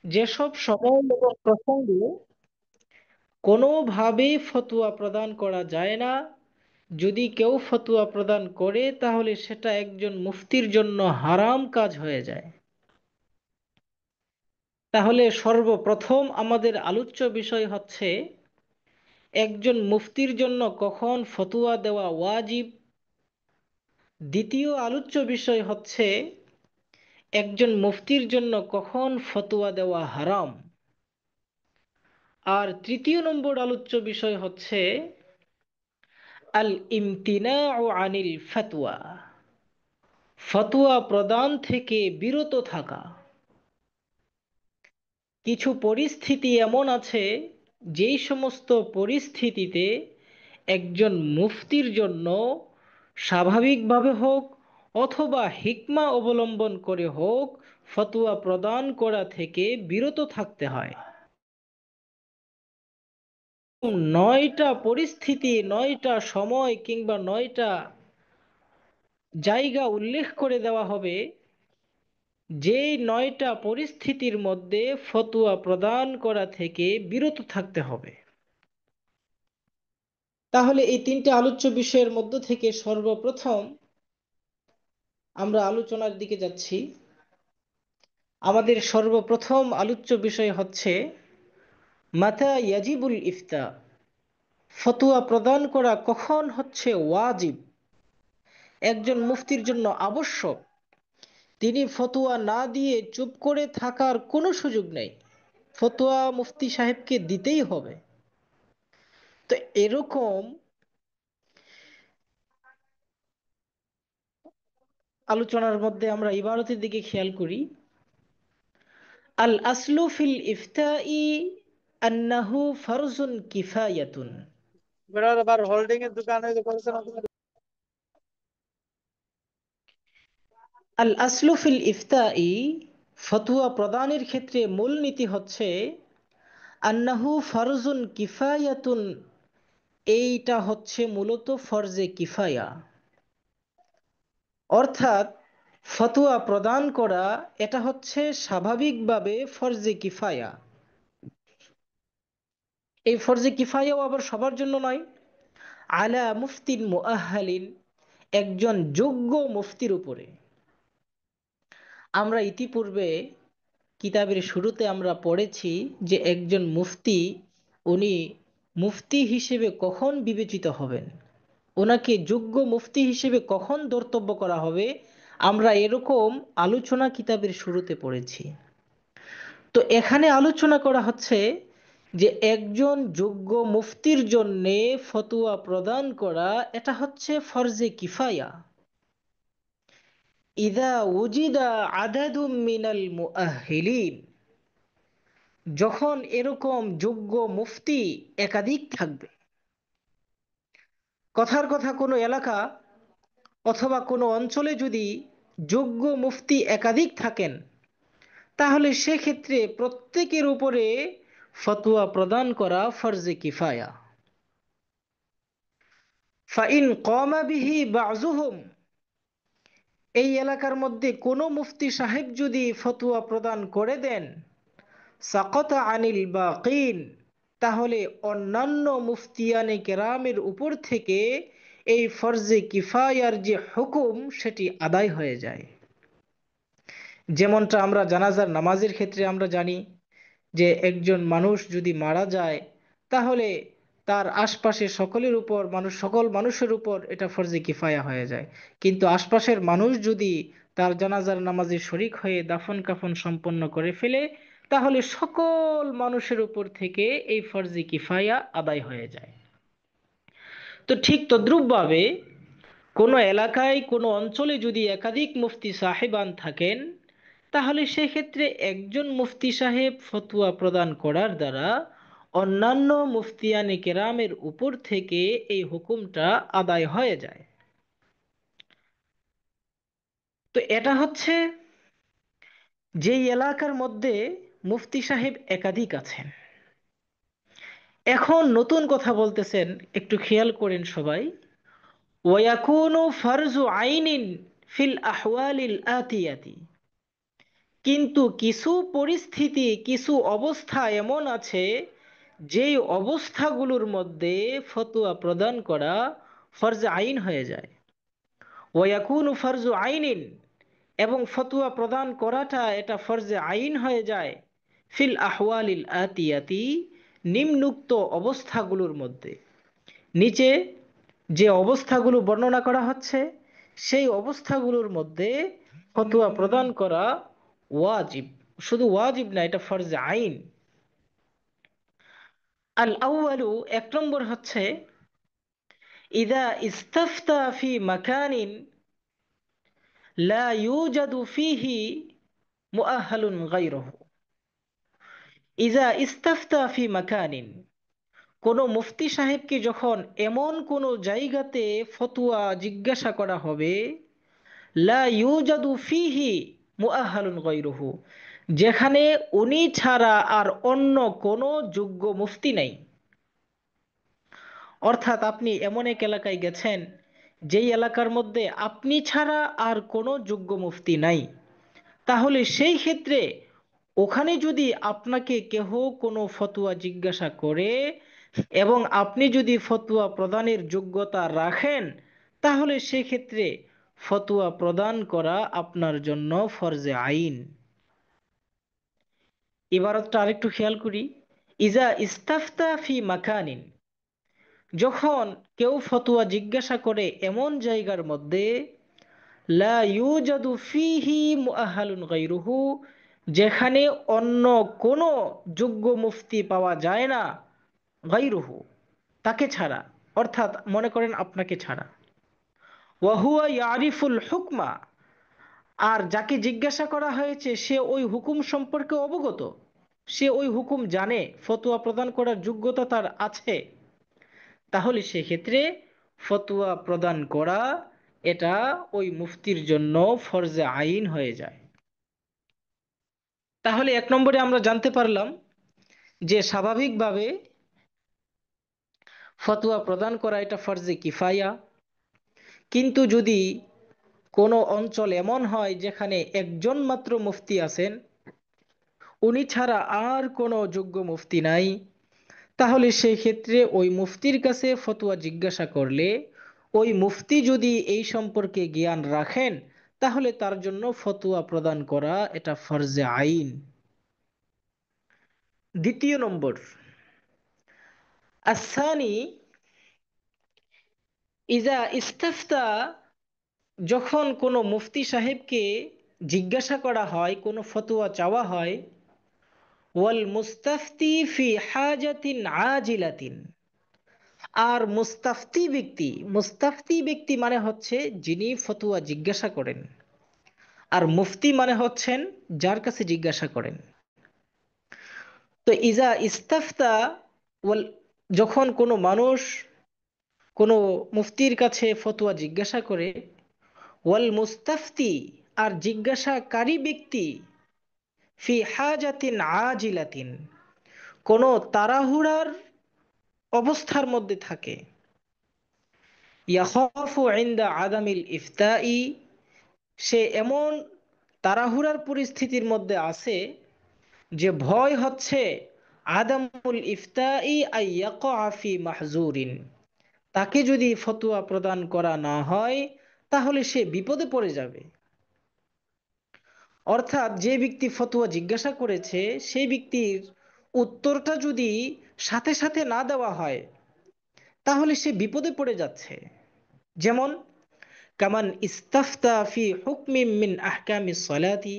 যেসব সময় এবং প্রসঙ্গে কোনোভাবেই ফতোয়া প্রদান করা যায় না, যদি কেউ ফতোয়া প্রদান করে তাহলে সেটা একজন মুফতির জন্য হারাম কাজ হয়ে যায়। তাহলে সর্বপ্রথম আমাদের আলোচ্য বিষয় হচ্ছে একজন মুফতির জন্য কখন ফতোয়া দেওয়া ওয়াজিব। দ্বিতীয় আলোচ্য বিষয় হচ্ছে একজন মুফতির জন্য কখন ফতোয়া দেওয়া হারাম। আর তৃতীয় নম্বর আলোচ্য বিষয় হচ্ছে আল ইমতিনাউ আনিল ফতোয়া, ফতোয়া প্রদান থেকে বিরত থাকা। কিছু পরিস্থিতি এমন আছে যেই সমস্ত পরিস্থিতিতে একজন মুফতির জন্য স্বাভাবিকভাবে হোক অথবা হিকমা অবলম্বন করে হোক ফতোয়া প্রদান করা থেকে বিরত থাকতে হয়। নয়টা পরিস্থিতি, নয়টা সময় কিংবা নয়টা জায়গা উল্লেখ করে দেওয়া হবে, যেই নয়টা পরিস্থিতির মধ্যে ফতোয়া প্রদান করা থেকে বিরত থাকতে হবে। তাহলে এই তিনটে আলোচ্য বিষয়ের মধ্য থেকে সর্বপ্রথম আমরা আলোচনার দিকে যাচ্ছি। আমাদের সর্বপ্রথম আলোচ্য বিষয় হচ্ছে মাতা ইয়াজিবুল ইফতা, ফতোয়া প্রদান করা কখন হচ্ছে ওয়াজিব, একজন মুফতির জন্য আবশ্যক। তিনি ফতোয়া না দিয়ে চুপ করে থাকার কোনো সুযোগ নেই, ফতোয়া মুফতি সাহেবকে দিতেই হবে। তো এরকম আলোচনার মধ্যে আমরা ইবারতের দিকে খেয়াল করি। আল আসলু ফিল ইফতাই আন্নাহু ফারজুন কিফায়াতুন। বেড়ার আবার হোল্ডিং এর দোকানে যে করেছে না তুমি? আল আসলু ফিল ইফতাই, ফতোয়া প্রদানের ক্ষেত্রে মূলনীতি হচ্ছে আন্নাহু ফারজুন কিফায়াতুন, এইটা হচ্ছে মূলত ফরজে কিফায়া। অর্থাৎ ফতোয়া প্রদান করা এটা হচ্ছে স্বাভাবিকভাবে ফরজে কিফায়া। এই ফরজে কিফায়াও আবার সবার জন্য নয়। আলা মুফতিন মুআহহালিন, একজন যোগ্য মুফতির উপরে। আমরা ইতিপূর্বে কিতাবের শুরুতে আমরা পড়েছি যে একজন মুফতি, উনি মুফতি হিসেবে কখন বিবেচিত হবেন, ওনাকে যোগ্য মুফতি হিসেবে কখন ধর্তব্য করা হবে, আমরা এরকম আলোচনা কিতাবের শুরুতে পড়েছি। তো এখানে আলোচনা করা হচ্ছে যে একজন যোগ্য মুফতির জন্যে ফতোয়া প্রদান করা এটা হচ্ছে ফরজে কিফায়া। ইদা উজিদা আদাদুম মিনাল মুআহহিলিন, যখন এরকম যোগ্য মুফতি একাধিক থাকবে। কথার কথা, কোনো এলাকা অথবা কোনো অঞ্চলে যদি যোগ্য মুফতি একাধিক থাকেন তাহলে সেক্ষেত্রে প্রত্যেকের উপরে ফতোয়া প্রদান করা ফরজে কিফায়া। ফাইন কমা বিহি বাযুহুম, এই এলাকার মধ্যে কোনো মুফতি সাহেব যদি ফতোয়া প্রদান করে দেন সাকাতা আনিল বাকিন, তাহলে অন্যান্য মুফতিয়ানে কেরামের উপর থেকে এই ফরজে কিফায়ার যে হুকুম সেটি আদায় হয়ে যায়। যেমনটা আমরা জানাজার নামাজের ক্ষেত্রে আমরা জানি যে একজন মানুষ যদি মারা যায় তাহলে তার আশপাশে সকলের উপর, সকল মানুষের উপর এটা ফরজে কিফায়া হয়ে যায়। কিন্তু আশপাশের মানুষ যদি তার জানাজার নামাজে শরিক হয়ে দাফন কাফন সম্পন্ন করে ফেলে তাহলে সকল মানুষের উপর থেকে এই ফরজে কিফায়া আদায় হয়ে যায়। তো ঠিক তদ্রূপভাবে কোনো এলাকায় কোনো অঞ্চলে যদি একাধিক মুফতি সাহেবান থাকেন তাহলে সেক্ষেত্রে একজন মুফতি সাহেব ফতোয়া প্রদান করার দ্বারা অন্যান্য মুফতিয়ানে কেরামের উপর থেকে এই হুকুমটা আদায় হয়ে যায়। তো এটা হচ্ছে যেই এলাকার মধ্যে মুফতি সাহেব একাধিক আছেন। এখন নতুন কথা বলতেছেন, একটু খেয়াল করেন সবাই। ওয়াকুনু ফারজু আইনিন ফিল আহওয়ালিল আতিয়াতি, কিন্তু কিছু পরিস্থিতি, কিছু অবস্থা এমন আছে যেই অবস্থাগুলোর মধ্যে ফতোয়া প্রদান করা ফরজ আইন হয়ে যায়। ওয়াকুনু ফরজু আইনিন, এবং ফতোয়া প্রদান করাটা এটা ফরজে আইন হয়ে যায় ফিল আহওয়ালিল আতিয়াতি, নিম্নুক্ত অবস্থাগুলোর মধ্যে। নিচে যে অবস্থাগুলো বর্ণনা করা হচ্ছে সেই অবস্থাগুলোর মধ্যে ফতোয়া প্রদান করা ওয়াজিব। শুধু ওয়াজিব না, এটা ফরজে আইন। আল আউয়ালু, এক নম্বর হচ্ছে ইদা ইস্তাফতা ফি মাকানিন লা ইউজাদু ফিহি মুআহহালুন গায়রুহু। ইজা ইস্তাফতা ফি মাকানিন, কোনো মুফতি সাহেবকে যখন এমন কোনো জায়গাতে ফতোয়া জিজ্ঞাসা করা হবে, লা ইউজাদু ফিহি মুআহহালুন গায়রুহু, যেখানে উনি ছাড়া আর অন্য কোনো যোগ্য মুফতি নাই। অর্থাৎ আপনি এমন এক এলাকায় গেছেন যেই এলাকার মধ্যে আপনি ছাড়া আর কোনো যোগ্য মুফতি নাই, তাহলে সেই ক্ষেত্রে ওখানে যদি আপনাকে কেহ কোনো ফতোয়া জিজ্ঞাসা করে এবং আপনি যদি ফতোয়া প্রদানের যোগ্যতা রাখেন, তাহলে সেক্ষেত্রে ফতোয়া প্রদান করা আপনার জন্য ফরজে আইন। ইবারতটা আরেকটু খেয়াল করি। ইজা ইস্তাফতা ফি মাকানিন, যখন কেউ ফতোয়া জিজ্ঞাসা করে এমন জায়গার মধ্যে লা ইউজাদু ফিহি মুআহহালুন গায়রুহু, যেখানে অন্য কোনো যোগ্য মুফতি পাওয়া যায় না, গায়রুহু, তাকে ছাড়া, অর্থাৎ মনে করেন আপনাকে ছাড়া। ওয়াহুয়া ইয়ারিফুল হুকমা, আর যাকে জিজ্ঞাসা করা হয়েছে সে ওই হুকুম সম্পর্কে অবগত, সে ওই হুকুম জানে, ফতোয়া প্রদান করার যোগ্যতা তার আছে, তাহলে সেক্ষেত্রে ফতোয়া প্রদান করা এটা ওই মুফতির জন্য ফরজে আইন হয়ে যায়। তাহলে এক নম্বরে আমরা জানতে পারলাম যে স্বাভাবিকভাবে ফতোয়া প্রদান করা এটা ফরজে কিফায়া। কিন্তু যদি কোনো অঞ্চল এমন হয় যেখানে একজন মাত্র মুফতি আছেন, উনি ছাড়া আর কোনো যোগ্য মুফতি নাই, তাহলে সেই ক্ষেত্রে ওই মুফতির কাছে ফতোয়া জিজ্ঞাসা করলে ওই মুফতি যদি এই সম্পর্কে জ্ঞান রাখেন, তাহলে তার জন্য ফতোয়া প্রদান করা এটা ফরজে আইন। দ্বিতীয় নম্বর, আসানি, ইজা ইস্তাফতা, যখন কোনো মুফতি সাহেবকে জিজ্ঞাসা করা হয়, কোনো ফতোয়া চাওয়া হয়, ওয়াল মুস্তাফতি ফি হাজাতিন আজিলাতিন, আর মুস্তাফতি ব্যক্তি, মুস্তাফতি ব্যক্তি মানে হচ্ছে যিনি ফতোয়া জিজ্ঞাসা করেন, আর মুফতি মানে হচ্ছেন যার কাছে জিজ্ঞাসা করেন। তো ইজা ইস্তাফতা ওয়াল, যখন কোনো মানুষ কোনো মুফতির কাছে ফতোয়া জিজ্ঞাসা করে, ওয়াল মুস্তাফতি, আর জিজ্ঞাসাকারী ব্যক্তি ফি হাজাতিন আজিলাতিন, কোনো তাড়াহুড়ার অবস্থার মধ্যে থাকে, ইয়াখাফু ইনদা আদামিল ইফতাই, সে এমন তাড়াহুড়ার পরিস্থিতির মধ্যে আছে যে ভয় হচ্ছে আদামুল ইফতাই আই ইয়াকা ফি মাহজুরিন, তাকে যদি ফতোয়া প্রদান করা না হয় তাহলে সে বিপদে পড়ে যাবে। অর্থাৎ যে ব্যক্তি ফতোয়া জিজ্ঞাসা করেছে সেই ব্যক্তির উত্তরটা যদি সাথে সাথে না দেওয়া হয় তাহলে সে বিপদে পড়ে যাচ্ছে। যেমন কামান ইস্তাফতা ফি হুকমিম মিন আহকামিস সালাতি,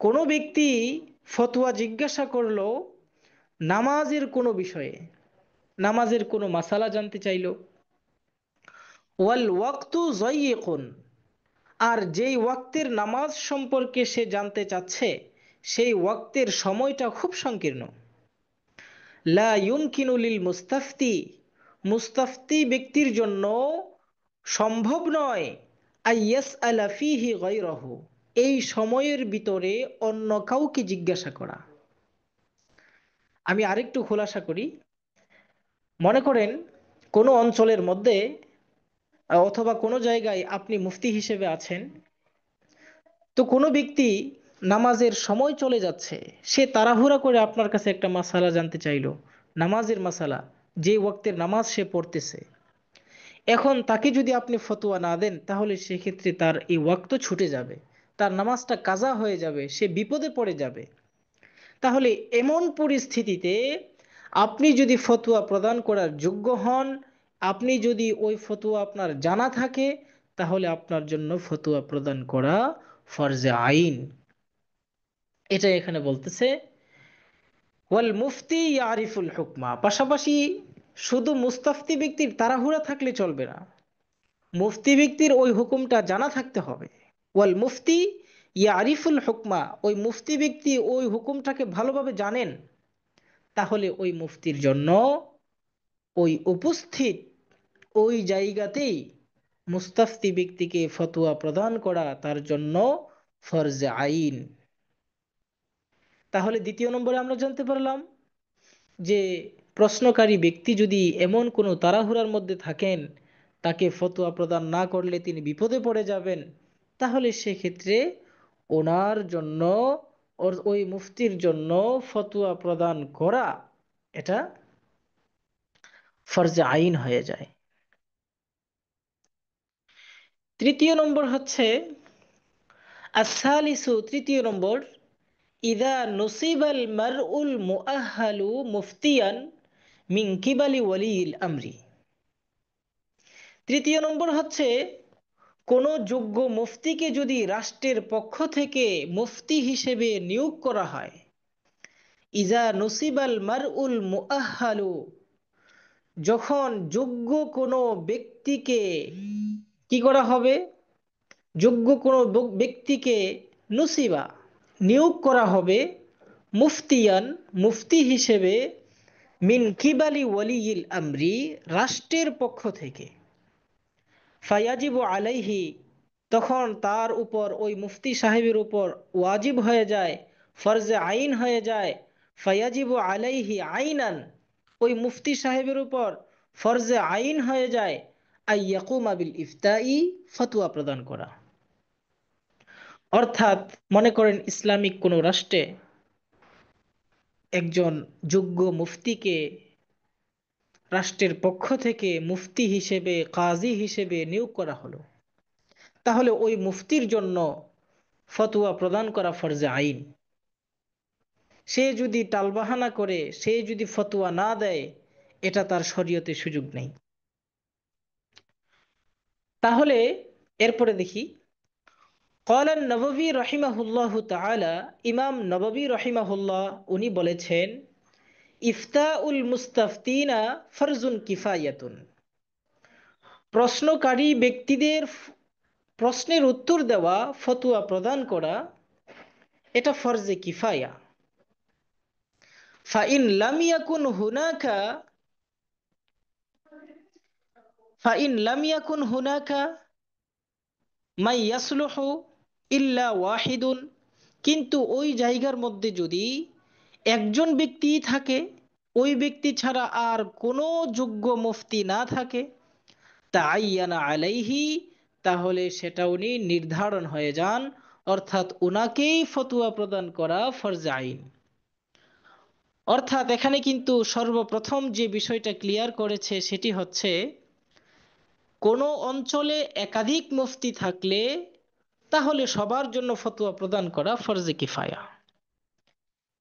কোনো ব্যক্তি ফতোয়া জিজ্ঞাসা করলো নামাজের কোনো বিষয়ে, নামাজের কোনো মাসালা জানতে চাইলো, ওয়াল ওয়াক্তু যায়িকুন, আর যেই ওয়াক্তের নামাজ সম্পর্কে সে জানতে চাচ্ছে সেই ওয়াক্তের সময়টা খুব সংকীর্ণ, লা ইউমকিনু লিল মুস্তাফতি, মুস্তাফতি ব্যক্তির জন্য সম্ভব নয় আইয়াস আলা ফিহি গায়রাহু, এই সময়ের ভিতরে অন্য কাউকে জিজ্ঞাসা করা। আমি আরেকটু খোলাসা করি। মনে করেন কোনো অঞ্চলের মধ্যে অথবা কোনো জায়গায় আপনি মুফতি হিসেবে আছেন, তো কোনো ব্যক্তি নামাজের সময় চলে যাচ্ছে, সে তাড়াহুড়া করে আপনার কাছে একটা মাসালা জানতে চাইলো, নামাজের মাসালা, যে ওয়াক্তের নামাজ সে পড়তেছে। এখন তাকে যদি আপনি ফতোয়া না দেন, তাহলে সেক্ষেত্রে তার এই ওয়াক্ত ছুটে যাবে, তার নামাজটা কাজা হয়ে যাবে, সে বিপদে পড়ে যাবে। তাহলে এমন পরিস্থিতিতে আপনি যদি ফতোয়া প্রদান করার যোগ্য হন, আপনি যদি ওই ফতোয়া আপনার জানা থাকে, তাহলে আপনার জন্য ফতোয়া প্রদান করা ফরজে আইন। এটা এখানে বলতেছে ওয়াল মুফতি ইয়ারিফুল হুকমা। পাশাপাশি শুধু মুস্তাফতি ব্যক্তির তাড়াহুড়া থাকলে চলবে না, মুফতি ব্যক্তির ওই হুকুমটা জানা থাকতে হবে। ওয়াল মুফতি ইয়ারিফুল হুকমা, ওই মুফতি ব্যক্তি ওই হুকুমটাকে ভালোভাবে জানেন। তাহলে ওই মুফতির জন্য ওই উপস্থিত ওই জায়গাতেই মুস্তাফতি ব্যক্তিকে ফতোয়া প্রদান করা তার জন্য ফরজে আইন। তাহলে দ্বিতীয় নম্বরে আমরা জানতে পারলাম যে প্রশ্নকারী ব্যক্তি যদি এমন কোনো তাড়াহুড়ার মধ্যে থাকেন, তাকে ফতোয়া প্রদান না করলে তিনি বিপদে পড়ে যাবেন, তাহলে সেক্ষেত্রে ওনার জন্য, ওই মুফতির জন্য ফতোয়া প্রদান করা এটা ফরজে আইন হয়ে যায়। তৃতীয় নম্বর হচ্ছে আসালিসু, তৃতীয় নম্বর, ইদা নসিবাল মারউল মুআহহালু মুফতিয়ান মিন কিবালি ওয়ালিল আমরি। তৃতীয় নম্বর হচ্ছে কোনো যোগ্য মুফতিকে যদি রাষ্ট্রের পক্ষ থেকে মুফতি হিসেবে নিয়োগ করা হয়, ইজা নসিবাল মারউল মুআহহালু, যখন যোগ্য কোনো ব্যক্তিকে কি করা হবে, যোগ্য কোনো ব্যক্তিকে নসিবা নিয়োগ করা হবে, মুফতিয়ান মুফতি হিসেবে, মিন কিবালি ওয়ালিয়িল আমরি রাষ্ট্রের পক্ষ থেকে, ফায়াজিবু আলাইহি, তখন তার উপর, ওই মুফতি সাহেবের উপর ওয়াজিব হয়ে যায়, ফরজে আইন হয়ে যায়। ফায়াজিবু আলাইহি আইনান, ওই মুফতি সাহেবের উপর ফরজে আইন হয়ে যায় আইয়াকুমা বিল ইফতাই, ফতোয়া প্রদান করা। অর্থাৎ মনে করেন ইসলামিক কোনো রাষ্ট্রে একজন যোগ্য মুফতিকে রাষ্ট্রের পক্ষ থেকে মুফতি হিসেবে, কাজী হিসেবে নিয়োগ করা হলো, তাহলে ওই মুফতির জন্য ফতোয়া প্রদান করা ফরজে আইন। সে যদি টালবাহানা করে, সে যদি ফতোয়া না দেয়, এটা তার শরীয়তে সুযোগ নেই। তাহলে এরপরে দেখি, قال النووي رحمه الله تعالى, ইমাম নববী রহিমাহুল্লাহ উনি বলেছেন, ইফতাউল মুস্তাফতিনা ফরজুন কিফায়াতুন, প্রশ্নকারী ব্যক্তিদের প্রশ্নের উত্তর দেওয়া, ফতোয়া প্রদান করা, এটা ফরজে কিফায়া। ফাইন লাম ইয়াকুন হুনাকা, ফাইন লাম ইয়াকুন হুনাকা মাই ইয়াসলুহু ইল্লা ওয়াহিদুন, কিন্তু ওই জায়গার মধ্যে যদি একজন ব্যক্তি থাকে, ওই ব্যক্তি ছাড়া আর কোনো যোগ্য মুফতি না থাকে, তাআইয়ানা আলাইহি, তাহলে সেটা উনি নির্ধারণ হয়ে যান, অর্থাৎ উনাকেই ফতোয়া প্রদান করা ফরজে আইন। অর্থাৎ এখানে কিন্তু সর্বপ্রথম যে বিষয়টা ক্লিয়ার করেছে সেটি হচ্ছে, কোনো অঞ্চলে একাধিক মুফতি থাকলে তাহলে সবার জন্য ফতোয়া প্রদান করা ফরজে কিফায়া।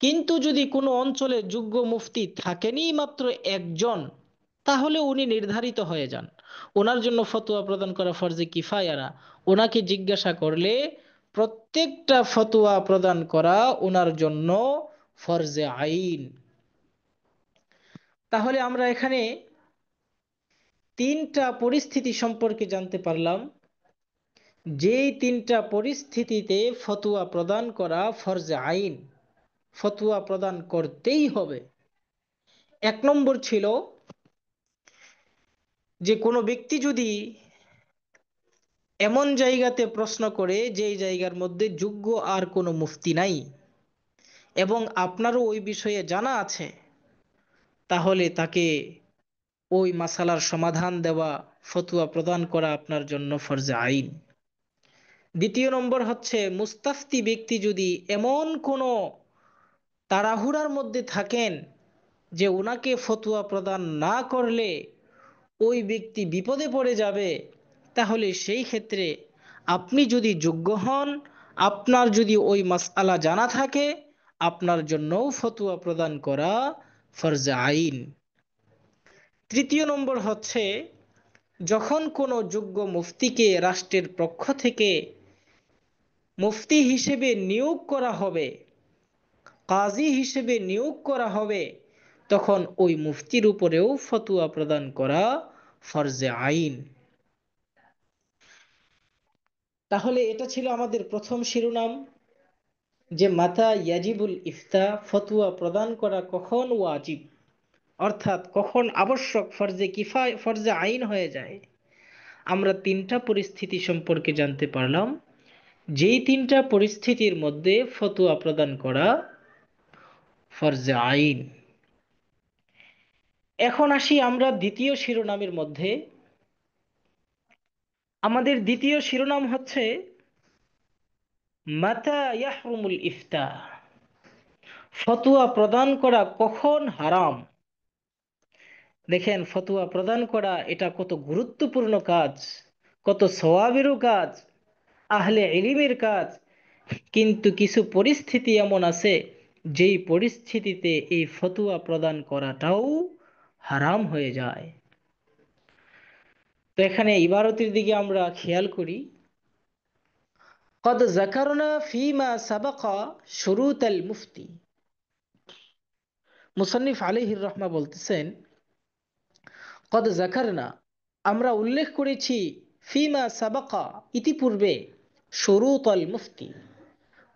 কিন্তু যদি কোনো অঞ্চলে যোগ্য মুফতি থাকেনি মাত্র একজন, তাহলে উনি নির্ধারিত হয়ে যান, ওনার জন্য ফতোয়া প্রদান করা ফরজে কিফায়া না। ওনাকে জিজ্ঞাসা করলে প্রত্যেকটা ফতোয়া প্রদান করা ওনার জন্য ফরজে আইন। তাহলে আমরা এখানে তিনটা পরিস্থিতি সম্পর্কে জানতে পারলাম, যেই তিনটা পরিস্থিতিতে ফতোয়া প্রদান করা ফরজে আইন, ফতোয়া প্রদান করতেই হবে। এক নম্বর ছিল যে কোনো ব্যক্তি যদি এমন জায়গাতে প্রশ্ন করে যেই জায়গার মধ্যে যোগ্য আর কোনো মুফতি নাই, এবং আপনারও ওই বিষয়ে জানা আছে, তাহলে তাকে ওই মাসালার সমাধান দেওয়া, ফতোয়া প্রদান করা আপনার জন্য ফরজে আইন। দ্বিতীয় নম্বর হচ্ছে, মুস্তাফতি ব্যক্তি যদি এমন কোনো তাড়াহুড়ার মধ্যে থাকেন যে ওনাকে ফতোয়া প্রদান না করলে ওই ব্যক্তি বিপদে পড়ে যাবে, তাহলে সেই ক্ষেত্রে আপনি যদি যোগ্য হন, আপনার যদি ওই মাসআলা জানা থাকে, আপনার জন্যও ফতোয়া প্রদান করা ফরজে আইন। তৃতীয় নম্বর হচ্ছে, যখন কোনো যোগ্য মুফতিকে রাষ্ট্রের পক্ষ থেকে মুফতি হিসেবে নিয়োগ করা হবে, কাজী হিসেবে নিয়োগ করা হবে, তখন ওই মুফতির উপরেও ফতোয়া প্রদান করা ফরজে আইন। তাহলে এটা ছিল আমাদের প্রথম শিরোনাম, যে মাতা ইয়াজিবুল ইফতা, ফতোয়া প্রদান করা কখন ওয়াজিব, অর্থাৎ কখন আবশ্যক, ফরজে কিফায়, ফরজে আইন হয়ে যায়। আমরা তিনটা পরিস্থিতি সম্পর্কে জানতে পারলাম, যেই তিনটা পরিস্থিতির মধ্যে ফতোয়া প্রদান করা ফরজে আইন। এখন আসি আমরা দ্বিতীয় শিরোনামের মধ্যে। আমাদের দ্বিতীয় শিরোনাম হচ্ছে মাতা ইয়াহরুমুল ইফতা, ফতোয়া প্রদান করা কখন হারাম। দেখেন, ফতোয়া প্রদান করা এটা কত গুরুত্বপূর্ণ কাজ, কত সওয়াবেরও কাজ, আহলে ইলমের কাজ। কিন্তু কিছু পরিস্থিতি এমন আছে, যেই পরিস্থিতিতে এই ফতোয়া প্রদান করাটাও হারাম হয়ে যায়। তো এখানে ইবারতের দিকে আমরা খেয়াল করি। قد ذكرنا فيما سبق شروط المفتي। মুসান্নিফ আলাইহির রহমা বলতেছেন, কদ জাকারনা, আমরা উল্লেখ করেছি, ফিমা সাবাকা, ইতিপূর্বে, শুরুত আল মুফতি,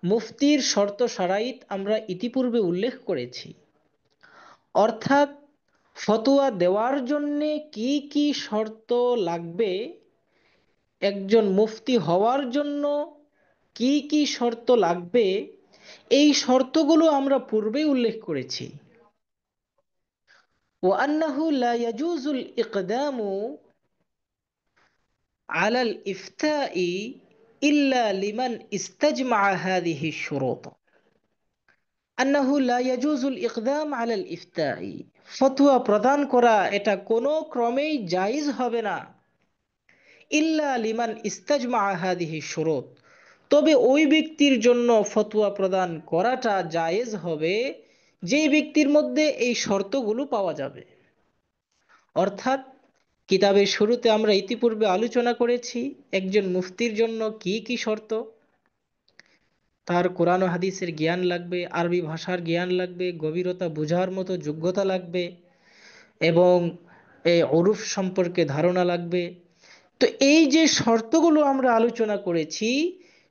মুফতির শর্ত শারাইত আমরা ইতিপূর্বে উল্লেখ করেছি। অর্থাৎ ফতোয়া দেওয়ার জন্যে কি কি শর্ত লাগবে, একজন মুফতি হওয়ার জন্য কি কি শর্ত লাগবে, এই শর্তগুলো আমরা পূর্বেই উল্লেখ করেছি। ওয়ান্নাহু লা ইয়াজুজুল ইকদামু আলাল ইফতাই ইল্লা লিমান ইস্তাজমা হাদিহি শুরুত। আন্নাহু লা ইয়াজুজুল ইকদাম আলাল ইফতাই, ফতোয়া প্রদান করা এটা কোনো ক্রমেই জায়েজ হবে না, ইল্লা লিমান ইস্তাজমা হাদিহি শুরুত, তবে ওই ব্যক্তির জন্য ফতোয়া প্রদান করাটা জায়েজ হবে যে ব্যক্তির মধ্যে এই শর্তগুলো পাওয়া যাবে। অর্থাৎ কিতাবের শুরুতে আমরা ইতিপূর্বে আলোচনা করেছি, একজন মুফতির জন্য কি কি শর্ত। তার কোরআন ও হাদিসের জ্ঞান লাগবে, আরবি ভাষার জ্ঞান লাগবে, গভীরতা বোঝার মতো যোগ্যতা লাগবে, এবং এই উরুফ সম্পর্কে ধারণা লাগবে। তো এই যে শর্তগুলো আমরা আলোচনা করেছি,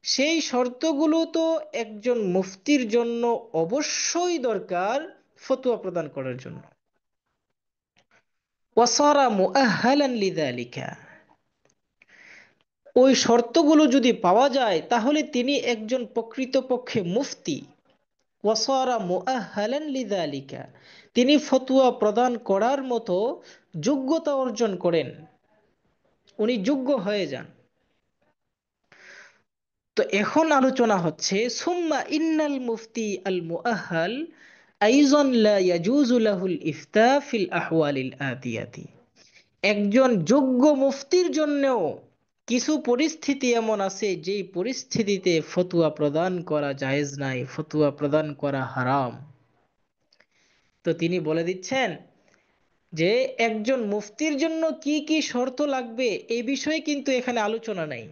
সেই শর্তগুলো তো একজন মুফতির জন্য অবশ্যই দরকার ফতোয়া প্রদান করার জন্য। ওয়াসারা মুআহহালান লিযালিকা, ওই শর্তগুলো যদি পাওয়া যায় তাহলে তিনি একজন প্রকৃতপক্ষে মুফতি। ওয়াসারা মুআহহালান লিযালিকা, তিনি ফতোয়া প্রদান করার মতো যোগ্যতা অর্জন করেন, উনি যোগ্য হয়ে যান। তো এখন আলোচনা হচ্ছে, সুম্মা ইন্নাল মুফতি আল মুআহহাল আইযান লা ইয়াজুজু লাহুল ইফতা ফিল আহওয়ালিল আতিয়াতি, একজন যোগ্য মুফতির জন্যও কিছু পরিস্থিতি এমন আছে যেই পরিস্থিতিতে ফতোয়া প্রদান করা জায়েজ নাই, ফতোয়া প্রদান করা হারাম। তো তিনি বলে দিচ্ছেন যে একজন মুফতির জন্য কি কি শর্ত লাগবে এই বিষয়ে কিন্তু এখানে আলোচনা নাই।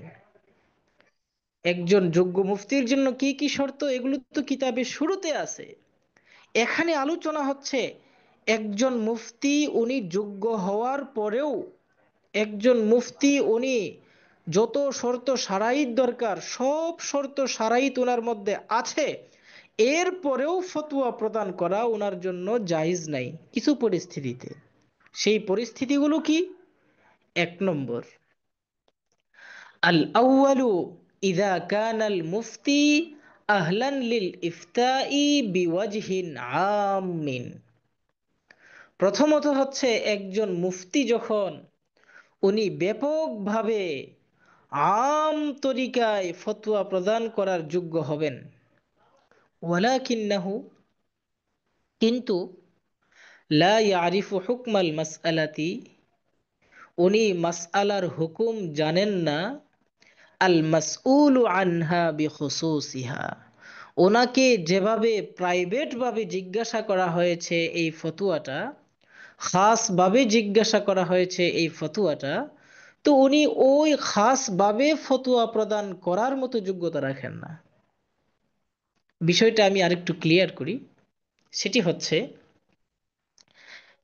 একজন যোগ্য মুফতির জন্য কি কি শর্ত, এগুলো তো কিতাবের শুরুতে আছে। এখানে আলোচনা হচ্ছে একজন মুফতি উনি যোগ্য হওয়ার পরেও, একজন মুফতি উনি যত শর্ত শারাইত দরকার সব শর্ত শারাইত ওনার মধ্যে আছে, এরপরেও ফতোয়া প্রদান করা ওনার জন্য জায়েজ নাই কিছু পরিস্থিতিতে। সেই পরিস্থিতিগুলো কি? এক নম্বর, আল আউয়ালু ইযা কানাল মুফতি আহলান লিল ইফতাই বিওয়াজহিন আমিন, প্রথমত হচ্ছে, একজন মুফতি যখন উনি ব্যাপকভাবে আম তরিকায় ফতোয়া প্রদান করার যোগ্য হবেন, ওয়ালাকিন্নাহু, কিন্তু লা ইয়ারিফু হুকমাল মাসআলাতি, উনি মাসআলার হুকুম জানেন না, আল মাসউলু আনহা বিখুসুসিহা, ওনাকে যেভাবে প্রাইভেটভাবে জিজ্ঞাসা করা হয়েছে এই ফতুয়াটা, খাসভাবে জিজ্ঞাসা করা হয়েছে এই ফতুয়াটা, তো উনি ওই খাসভাবে ফতুয়া প্রদান করার মতো যোগ্যতা রাখেন না। বিষয়টা আমি আরেকটু ক্লিয়ার করি। সেটি হচ্ছে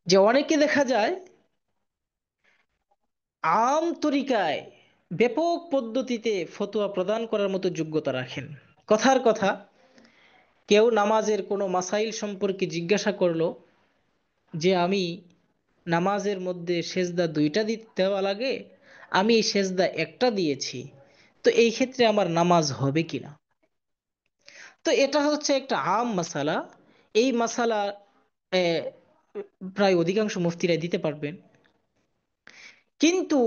যে অনেকে দেখা যায় আম তরিকায় ব্যাপক পদ্ধতিতে ফতোয়া প্রদান করার মতো যোগ্যতা রাখেন। কথার কথা, কেউ নামাজের কোনো মাসাইল সম্পর্কে জিজ্ঞাসা করলো যে আমি নামাজের মধ্যে সেজদা দুইটা দিতে দেওয়া লাগে, আমি এই সেজদা একটা দিয়েছি, তো এই ক্ষেত্রে আমার নামাজ হবে কিনা। তো এটা হচ্ছে একটা আম মাসালা। এই মাসালা আহ, প্রায় অধিকাংশ মুফতিরাই দিতে পারবেন। কিন্তু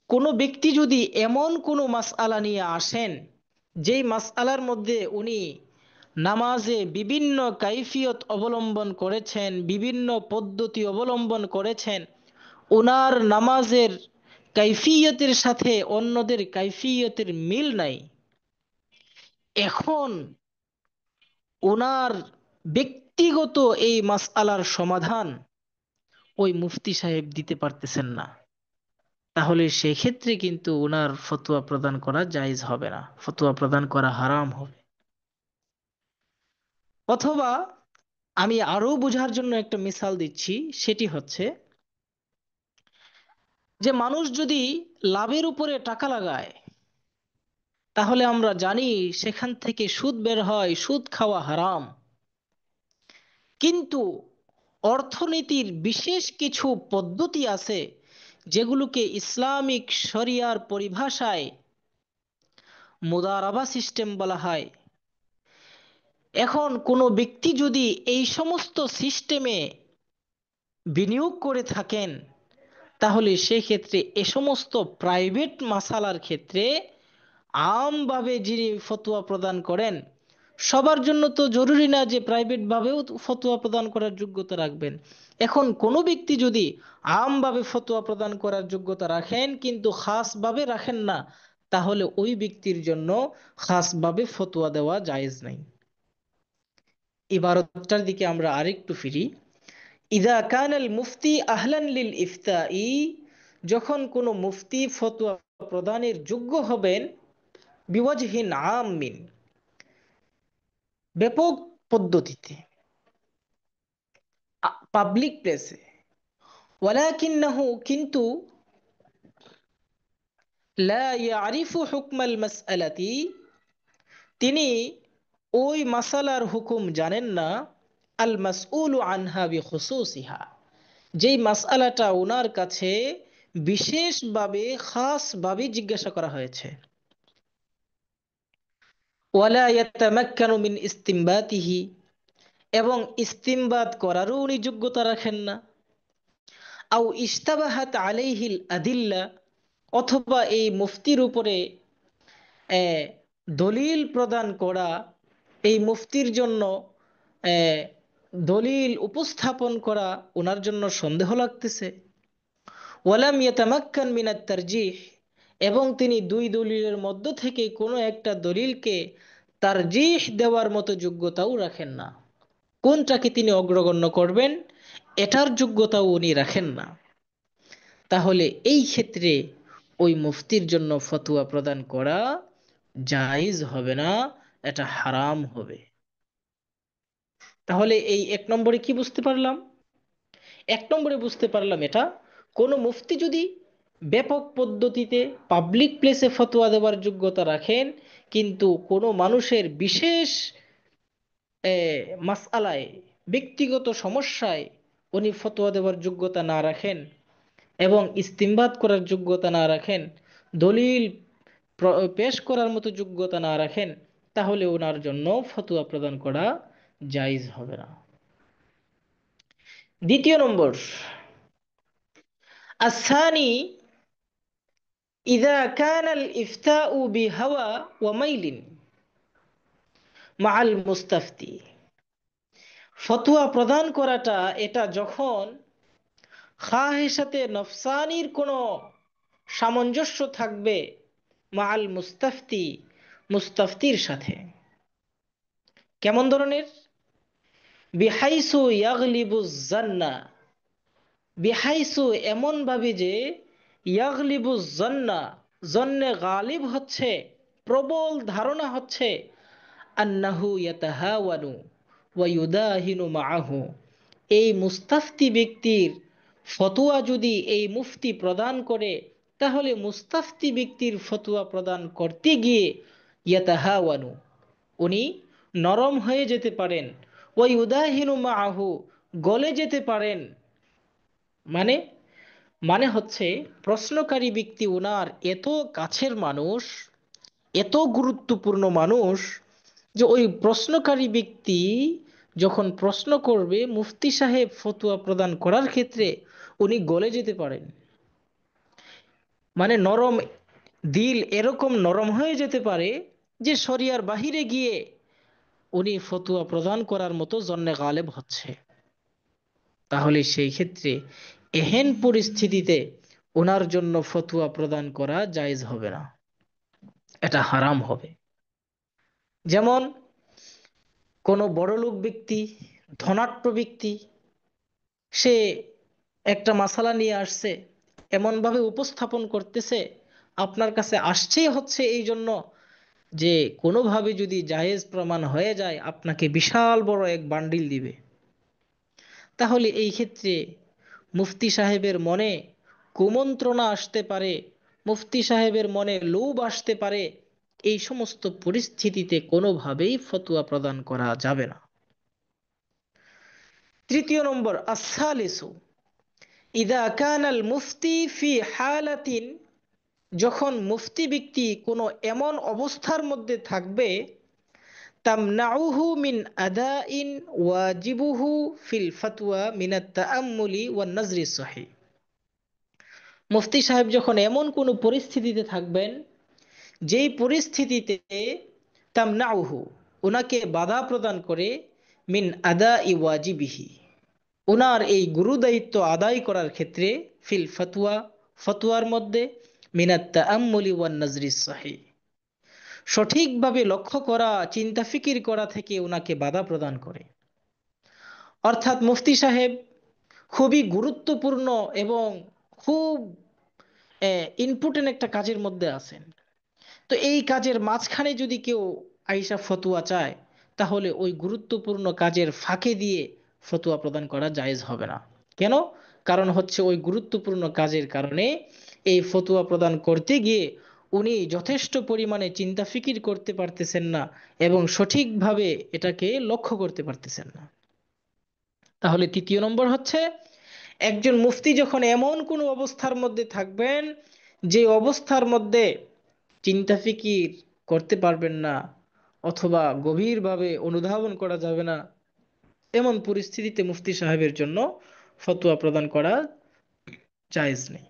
কোনো ব্যক্তি যদি এমন কোনো মাসআলা নিয়ে আসেন, যেই মাসআলার মধ্যে উনি নামাজে বিভিন্ন কাইফিয়ত অবলম্বন করেছেন, বিভিন্ন পদ্ধতি অবলম্বন করেছেন, ওনার নামাজের কাইফিয়তের সাথে অন্যদের কাইফিয়তের মিল নাই, এখন ওনার ব্যক্তিগত এই মাসআলার সমাধান ওই মুফতি সাহেব দিতে পারতেছেন না, তাহলে সেক্ষেত্রে কিন্তু ওনার ফতোয়া প্রদান করা জায়েজ হবে না, ফতোয়া প্রদান করা হারাম হবে। অথবা আমি আরো বোঝার জন্য একটা মিসাল দিচ্ছি, সেটি হচ্ছে যে মানুষ যদি লাভের উপরে টাকা লাগায়, তাহলে আমরা জানি সেখান থেকে সুদ বের হয়, সুদ খাওয়া হারাম। কিন্তু অর্থনীতির বিশেষ কিছু পদ্ধতি আছে যেগুলোকে ইসলামিক শরিয়ার পরিভাষায় মুদারাবা সিস্টেম বলা হয়। এখন কোনো ব্যক্তি যদি এই সমস্ত সিস্টেমে বিনিয়োগ করে থাকেন, তাহলে সেক্ষেত্রে এ সমস্ত প্রাইভেট মাসালার ক্ষেত্রে আমভাবে যিনি ফতোয়া প্রদান করেন, সবার জন্য তো জরুরি না যে প্রাইভেটভাবেও ফতোয়া প্রদান করার যোগ্যতা রাখবেন। এখন কোনো ব্যক্তি যদি আমভাবে ফতোয়া প্রদান করার যোগ্যতা রাখেন কিন্তু খাসভাবে রাখেন না, তাহলে ওই ব্যক্তির জন্য খাসভাবে ফতোয়া দেওয়া জায়েজ নাই। ইবারতটার দিকে আমরা আরেকটু ফিরি। ইদা কানাল মুফতি আহলান লিল ইফতাই, যখন কোনো মুফতি ফতোয়া প্রদানের যোগ্য হবেন, বিওয়াজহিন আমিন, ব্যাপক পদ্ধতিতে, পাবলিক প্লেসে, ওয়ালাকিন্নাহু, কিন্তু লা ইয়ারিফু হুকমাল মাসআলাতি, তিনি ওই মাসালার হুকুম জানেন না, আল মাসউলু আনহা বিখুসুসিহা, যেই মাসআলাটা ওনার কাছে বিশেষভাবে খাসভাবে জিজ্ঞাসা করা হয়েছে। ওয়ালা ইয়াতামাক্কানু মিন ইস্তিমবাতিহি, এবং ইস্তিমবাত করারও উনি যোগ্যতা রাখেন না। আও ইশতাবাহাত আলাইহিল আদিল্লা, অথবা এই মুফতির উপরে আহ, দলিল প্রদান করা, এই মুফতির জন্য আহ, দলিল উপস্থাপন করা ওনার জন্য সন্দেহ লাগতেছে। ওয়ালাম ইয়াতামাক্কান মিনাত তারজিহ, এবং তিনি দুই দলিলের মধ্য থেকে কোনো একটা দলিলকে তারজিহ দেওয়ার মতো যোগ্যতাও রাখেন না, কোনটাকে তিনি অগ্রগণ্য করবেন এটার যোগ্যতাও উনি রাখেন না, তাহলে এই ক্ষেত্রে ওই মুফতির জন্য ফতোয়া প্রদান করা জায়েজ হবে না, এটা হারাম হবে। তাহলে এই এক নম্বরে কি বুঝতে পারলাম? এক নম্বরে বুঝতে পারলাম এটা, কোনো মুফতি যদি ব্যাপক পদ্ধতিতে পাবলিক প্লেসে ফতোয়া দেওয়ার যোগ্যতা রাখেন, কিন্তু কোনো মানুষের বিশেষ মাসআলায়, ব্যক্তিগত সমস্যায় উনি ফতোয়া দেওয়ার যোগ্যতা না রাখেন এবং ইস্তিমবাদ করার যোগ্যতা না রাখেন, দলিল পেশ করার মতো যোগ্যতা না রাখেন, তাহলে ওনার জন্য ফতোয়া প্রদান করা জায়েজ হবে না। দ্বিতীয় নম্বর, আসানি ইদা কানাল ইফতাউ বিহাওয়া ওয়া মাইলিন মাআল মুস্তাফতি। ফতোয়া প্রদান করাটা এটা যখন খাহেসাতে নফসানির কোনো সামঞ্জস্য থাকবে মাআল মুস্তাফতি, মুস্তাফতির সাথে। কেমন ধরনের? বিহাইসু ইয়াগলিবু জান্না, বিহাইসু এমন ভাবে যে, ইয়াগলিবু জান্না জন্নে গালিব হচ্ছে, প্রবল ধারণা হচ্ছে, আন্নাহু ইয়াতাহাওয়ানু ওয়া ইউদাহিনু মাআহু, এই মুস্তাফতি ব্যক্তির ফতোয়া যদি এই মুফতি প্রদান করে, তাহলে মুস্তাফতি ব্যক্তির ফতোয়া প্রদান করতে গিয়ে ইয়াতাহাওয়ানু, উনি নরম হয়ে যেতে পারেন, ওয়া ইউদাহিনু মাআহু, গলে যেতে পারেন। মানে মানে হচ্ছে প্রশ্নকারী ব্যক্তি ওনার এত কাছের মানুষ, এত গুরুত্বপূর্ণ মানুষ, যে ওই প্রশ্নকারী ব্যক্তি যখন প্রশ্ন করবে মুফতি সাহেব ফতোয়া প্রদান করার ক্ষেত্রে, উনি গলে যেতে পারেন। মানে নরম দিল এরকম নরম হয়ে যেতে পারে যে শরিয়ার বাহিরে গিয়ে উনি ফতোয়া প্রদান করার মতো জন্নে গালেব হচ্ছে। তাহলে সেই ক্ষেত্রে এহেন পরিস্থিতিতে ওনার জন্য ফতোয়া প্রদান করা জায়েজ হবে না, এটা হারাম হবে। যেমন কোনো বড়লোক ব্যক্তি, ধনাঢ্য ব্যক্তি, সে একটা মাসালা নিয়ে আসছে, এমনভাবে উপস্থাপন করতেছে, আপনার কাছে আসছেই হচ্ছে এই জন্য যে কোনোভাবে যদি জায়েজ প্রমাণ হয়ে যায় আপনাকে বিশাল বড় এক বান্ডিল দিবে। তাহলে এই ক্ষেত্রে মুফতি সাহেবের মনে কুমন্ত্রণা আসতে পারে, মুফতি সাহেবের মনে লোভ আসতে পারে। এই সমস্ত পরিস্থিতিতে কোনোভাবেই ফতোয়া প্রদান করা যাবে না। তৃতীয় নম্বর, আসালিসু ইদা কানাল মুফতি ফি হালাতিন, যখন মুফতি ব্যক্তি কোনো এমন অবস্থার মধ্যে থাকবে, তামনাউহু মিন আদাইন ওয়াজিবুহু ফিল ফাতওয়া মিনাত তাআম্মুলি ওয়ান নাজরি সহিহ। মুফতি সাহেব যখন এমন কোনো পরিস্থিতিতে থাকবেন, যেই পরিস্থিতিতে তামনাউহু, ওনাকে বাধা প্রদান করে, মিন আদা ই ওয়াজিবিহি, ওনার এই গুরু দায়িত্ব আদায় করার ক্ষেত্রে, ফিল ফতোয়া, ফতোয়ার মধ্যে, মিনাত তাআম্মুলি ওয়ান নাজরি সহিহ, সঠিকভাবে লক্ষ্য করা, চিন্তা ফিকির করা থেকে ওনাকে বাধা প্রদান করে। অর্থাৎ মুফতি সাহেব খুবই গুরুত্বপূর্ণ এবং খুব ইম্পর্টেন্ট একটা কাজের মধ্যে আছেন। তো এই কাজের মাঝখানে যদি কেউ আইসা ফতোয়া চায়, তাহলে ওই গুরুত্বপূর্ণ কাজের ফাঁকে দিয়ে ফতোয়া প্রদান করা জায়েজ হবে না। কেন? কারণ হচ্ছে ওই গুরুত্বপূর্ণ কাজের কারণে এই ফতোয়া প্রদান করতে গিয়ে উনি যথেষ্ট পরিমাণে চিন্তা ফিকির করতে পারতেছেন না এবং সঠিকভাবে এটাকে লক্ষ্য করতে পারতেছেন না। তাহলে তৃতীয় নম্বর হচ্ছে, একজন মুফতি যখন এমন কোনো অবস্থার মধ্যে থাকবেন, যে অবস্থার মধ্যে চিন্তা ফিকির করতে পারবেন না অথবা গভীরভাবে অনুধাবন করা যাবে না, এমন পরিস্থিতিতে মুফতি সাহেবের জন্য ফতোয়া প্রদান করা জায়েজ নেই।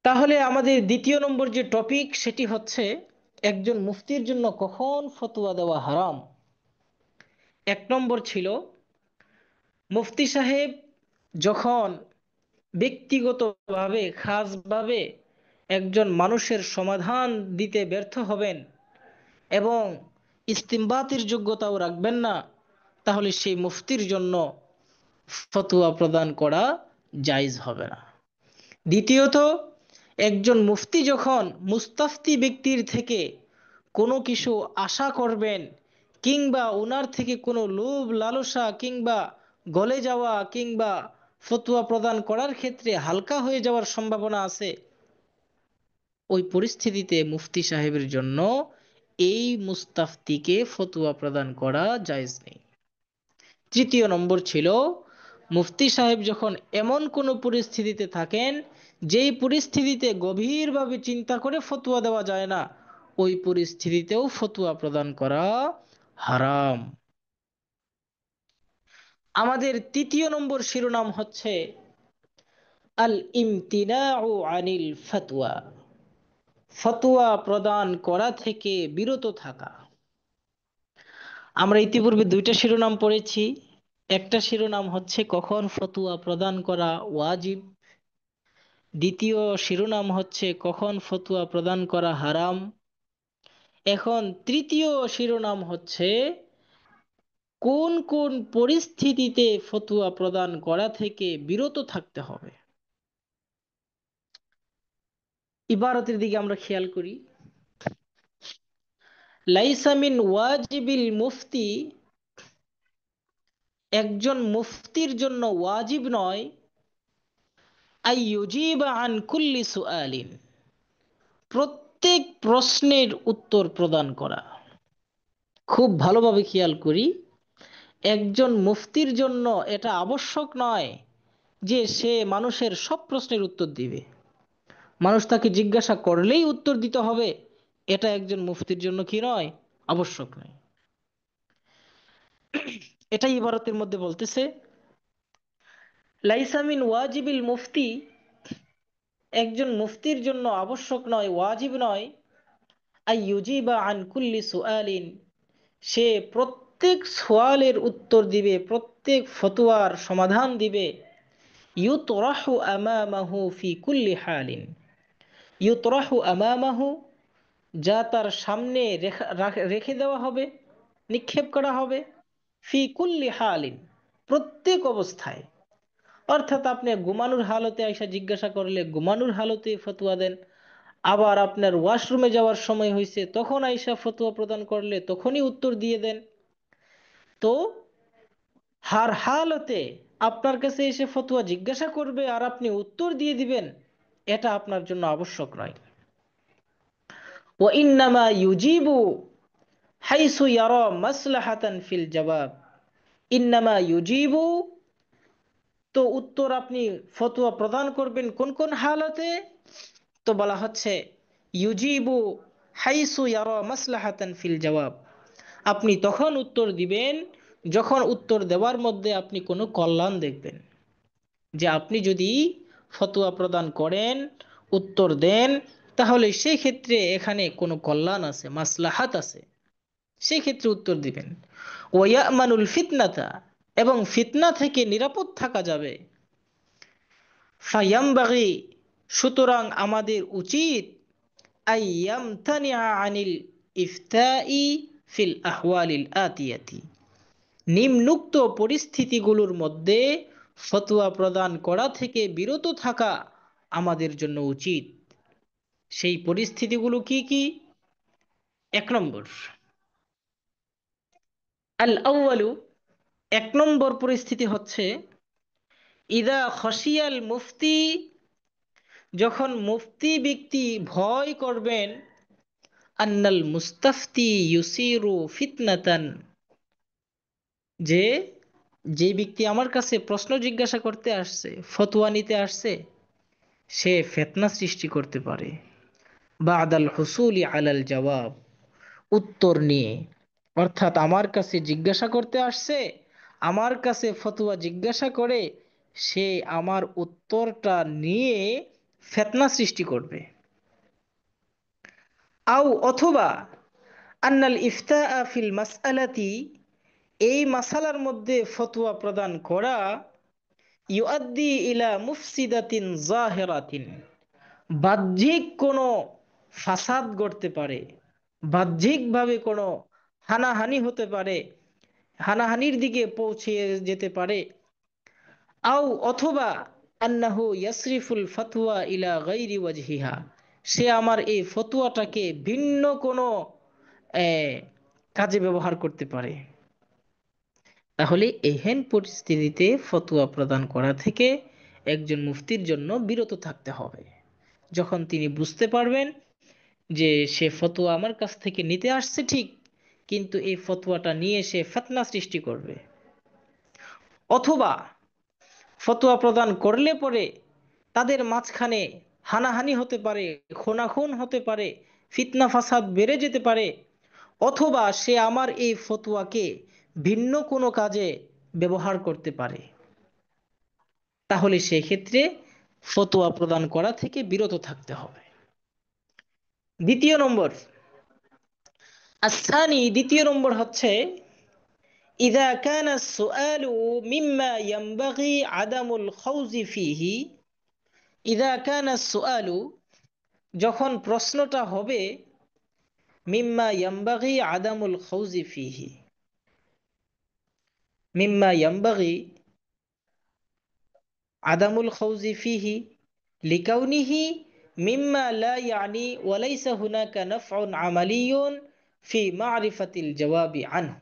তাহলে আমাদের দ্বিতীয় নম্বর যে টপিক সেটি হচ্ছে, একজন মুফতির জন্য কখন ফতোয়া দেওয়া হারাম। এক নম্বর ছিল, মুফতি সাহেব যখন ব্যক্তিগতভাবে খাসভাবে একজন মানুষের সমাধান দিতে ব্যর্থ হবেন এবং ইস্তিমবাতের যোগ্যতাও রাখবেন না, তাহলে সেই মুফতির জন্য ফতোয়া প্রদান করা জায়েজ হবে না। দ্বিতীয়ত, একজন মুফতি যখন মুস্তাফতি ব্যক্তির থেকে কোনো কিছু আশা করবেন, কিংবা ওনার থেকে কোনো লোভ লালসা কিংবা গলে যাওয়া কিংবা ফতোয়া প্রদান করার ক্ষেত্রে হালকা হয়ে যাওয়ার সম্ভাবনা আছে, ওই পরিস্থিতিতে মুফতি সাহেবের জন্য এই মুস্তাফতিকে ফতোয়া প্রদান করা জায়েজ নেই। তৃতীয় নম্বর ছিল, মুফতি সাহেব যখন এমন কোনো পরিস্থিতিতে থাকেন যেই পরিস্থিতিতে গভীরভাবে চিন্তা করে ফতোয়া দেওয়া যায় না, ওই পরিস্থিতিতেও ফতোয়া প্রদান করা হারাম। আমাদের তৃতীয় নম্বর শিরোনাম হচ্ছে আল ইমতিনাউ আনিল ফতোয়া, ফতোয়া প্রদান করা থেকে বিরত থাকা। আমরা ইতিপূর্বে দুইটা শিরোনাম পড়েছি। একটা শিরোনাম হচ্ছে কখন ফতোয়া প্রদান করা ওয়াজিব, দ্বিতীয় শিরোনাম হচ্ছে কখন ফতোয়া প্রদান করা হারাম। এখন তৃতীয় শিরোনাম হচ্ছে কোন কোন পরিস্থিতিতে ফতোয়া প্রদান করা থেকে বিরত থাকতে হবে। ইবারতের দিকে আমরা খেয়াল করি। লাইসা মিন ওয়াজিবিল মুফতি, একজন মুফতির জন্য ওয়াজিব নয় আইয়ুজিবা আন কুল্লি সুআলিন, প্রত্যেক প্রশ্নের উত্তর প্রদান করা। খুব ভালোভাবে খেয়াল করি, একজন মুফতির জন্য এটা আবশ্যক নয় যে সে মানুষের সব প্রশ্নের উত্তর দিবে, মানুষ তাকে জিজ্ঞাসা করলেই উত্তর দিতে হবে, এটা একজন মুফতির জন্য কি নয়, আবশ্যক নয়। এটাই ইবারতের মধ্যে বলতেছে লাইসা মিন ওয়াজিবিল মুফতি, একজন মুফতির জন্য আবশ্যক নয়, ওয়াজিব নয় আইয়ুজিবা আন কুল্লি সুআলিন, সে প্রত্যেক সোয়ালের উত্তর দিবে, প্রত্যেক ফতোয়ার সমাধান দিবে। ইউতরাহু আমামাহু ফি কুল্লি হালিন, ইউতরাহু আমামাহু, যা তার সামনে রেখে দেওয়া হবে, নিক্ষেপ করা হবে, ফি কুল্লি হালিন, প্রত্যেক অবস্থায়। অর্থাৎ আপনি ঘুমানোর হালতে আইসা জিজ্ঞাসা করলে ঘুমানোর হালতে ফতোয়া দেন, আবার আপনার ওয়াশরুমে যাওয়ার সময় হয়েছে তখন আইসা ফতোয়া প্রদান করলে তখনই উত্তর দিয়ে দেন। তো হার হালতে আপনার কাছে এসে ফতোয়া জিজ্ঞাসা করবে আর আপনি উত্তর দিয়ে দিবেন, এটা আপনার জন্য আবশ্যক নয়। ও ইন্নামা ইউজিবু হাইসু ইয়ারা মাসলাহাতান ফিল জবাব, ইন্নামা ইউজিবু, তো উত্তর আপনি ফতোয়া প্রদান করবেন কোন কোন হালতে, তো বলা হচ্ছে ইউজিবু হাইসু ইয়ারা মাসলাহাতান ফিল জবাব, আপনি তখন উত্তর দিবেন যখন উত্তর দেওয়ার মধ্যে আপনি কোনো কল্যাণ দেখবেন। যে আপনি যদি ফতোয়া প্রদান করেন, উত্তর দেন, তাহলে সেই ক্ষেত্রে এখানে কোনো কল্যাণ আছে, মাসলাহাত আছে, সেই ক্ষেত্রে উত্তর দিবেন। ওয়ায়ামানুল ফিতনাতা, এবং ফিতনা থেকে নিরাপদ থাকা যাবে। ফায়ামবাগি, সুতরাং আমাদের উচিত আইয়ামতানিআ আনিল ইফতাই ফিল আহওয়ালিল আতিয়াতি, নিম্নুক্ত পরিস্থিতিগুলোর মধ্যে ফতোয়া প্রদান করা থেকে বিরত থাকা আমাদের জন্য উচিত। সেই পরিস্থিতিগুলো কি কি? এক নম্বর, আল আউয়ালু, এক নম্বর পরিস্থিতি হচ্ছে ইদা খসিয়াল মুফতি, যখন মুফতি ব্যক্তি ভয় করবেন আন্নাল মুস্তাফতি ইউসিরু ফিতনাতান, যে যে ব্যক্তি আমার কাছে প্রশ্ন জিজ্ঞাসা করতে আসছে, ফতোয়া নিতে আসছে, সে ফিতনা সৃষ্টি করতে পারে বাদাল হুসুলি আলাল জবাব, উত্তর নিয়ে। অর্থাৎ আমার কাছে জিজ্ঞাসা করতে আসছে, আমার কাছে ফতোয়া জিজ্ঞাসা করে সে আমার উত্তরটা নিয়ে ফিতনা সৃষ্টি করবে। আও অথবা আন্নাল ইফতা ফিল মাসআলাতি, এই মাসালার মধ্যে ফতোয়া প্রদান করা ইউআদ্দি ইলা মুফসিদাতিন জাহিরাতিন, বাহ্যিক কোনো ফাসাদ ঘটতে পারে, বাহ্যিকভাবে কোনো হানাহানি হতে পারে, হানাহানির দিকে পৌঁছে যেতে পারে। আও অথবা আন্নাহু ইয়াসরিফুল ফতোয়া ইলা গাইরি ওয়াজহিহা, সে আমার এই ফতোয়াটাকে ভিন্ন কোনো কাজে ব্যবহার করতে পারে। তাহলে এহেন পরিস্থিতিতে ফতোয়া প্রদান করা থেকে একজন মুফতির জন্য বিরত থাকতে হবে। যখন তিনি বুঝতে পারবেন যে সে ফতোয়া আমার কাছ থেকে নিতে আসছে ঠিক, কিন্তু এই ফতোয়াটা নিয়ে সে ফিতনা সৃষ্টি করবে, অথবা ফতোয়া প্রদান করলে পরে তাদের মাঝখানে হানাহানি হতে পারে, খুনাখুন হতে পারে, ফিতনা ফাসাদ বেড়ে যেতে পারে, অথবা সে আমার এই ফতোয়াকে ভিন্ন কোনো কাজে ব্যবহার করতে পারে, তাহলে সেক্ষেত্রে ফতোয়া প্রদান করা থেকে বিরত থাকতে হবে। দ্বিতীয় নম্বর, দ্বিতীয় নম্বর হচ্ছে ইদা কানা সুআলু মিম্মা ইয়ানবাগি আদামুল খাউজি ফিহি। ইদা কানা সুআলু, যখন প্রশ্নটা হবে মিম্মা ইয়ানবাগি আদামুল খাউজি ফিহি, মিম্মা ইয়ানবাগি আদামুল খাউজি ফিহি লিকাউনিহি মিম্মা লা ইয়ানি ওয়া লাইসা হুনাকা নাফউন আমালিয়ুন ফি মা'রিফাতিল জওয়াবি আনহু।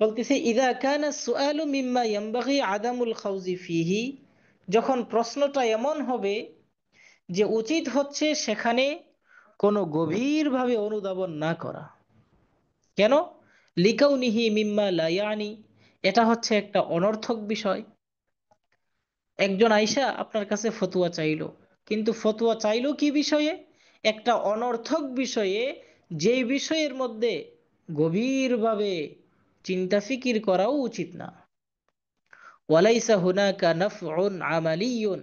বলতেছে ইদা কানা সুআলু মিম্মা ইয়ানবাগি আদামুল খাউজি ফিহি, যখন প্রশ্নটা এমন হবে যে উচিত হচ্ছে সেখানে কোনো গভীরভাবে অনুধাবন না করা। কেন? লিকাউনিহি মিম্মা লা ইয়ানি, এটা হচ্ছে একটা অনর্থক বিষয়। একজন আইসা আপনার কাছে ফতোয়া চাইলো, কিন্তু ফতোয়া চাইলো কি বিষয়ে? একটা অনর্থক বিষয়ে, যেই বিষয়ের মধ্যে গভীরভাবে চিন্তা ফিকির করাও উচিত না। ওয়ালাইসা হুনাকা নাফউন আমালিয়ুন,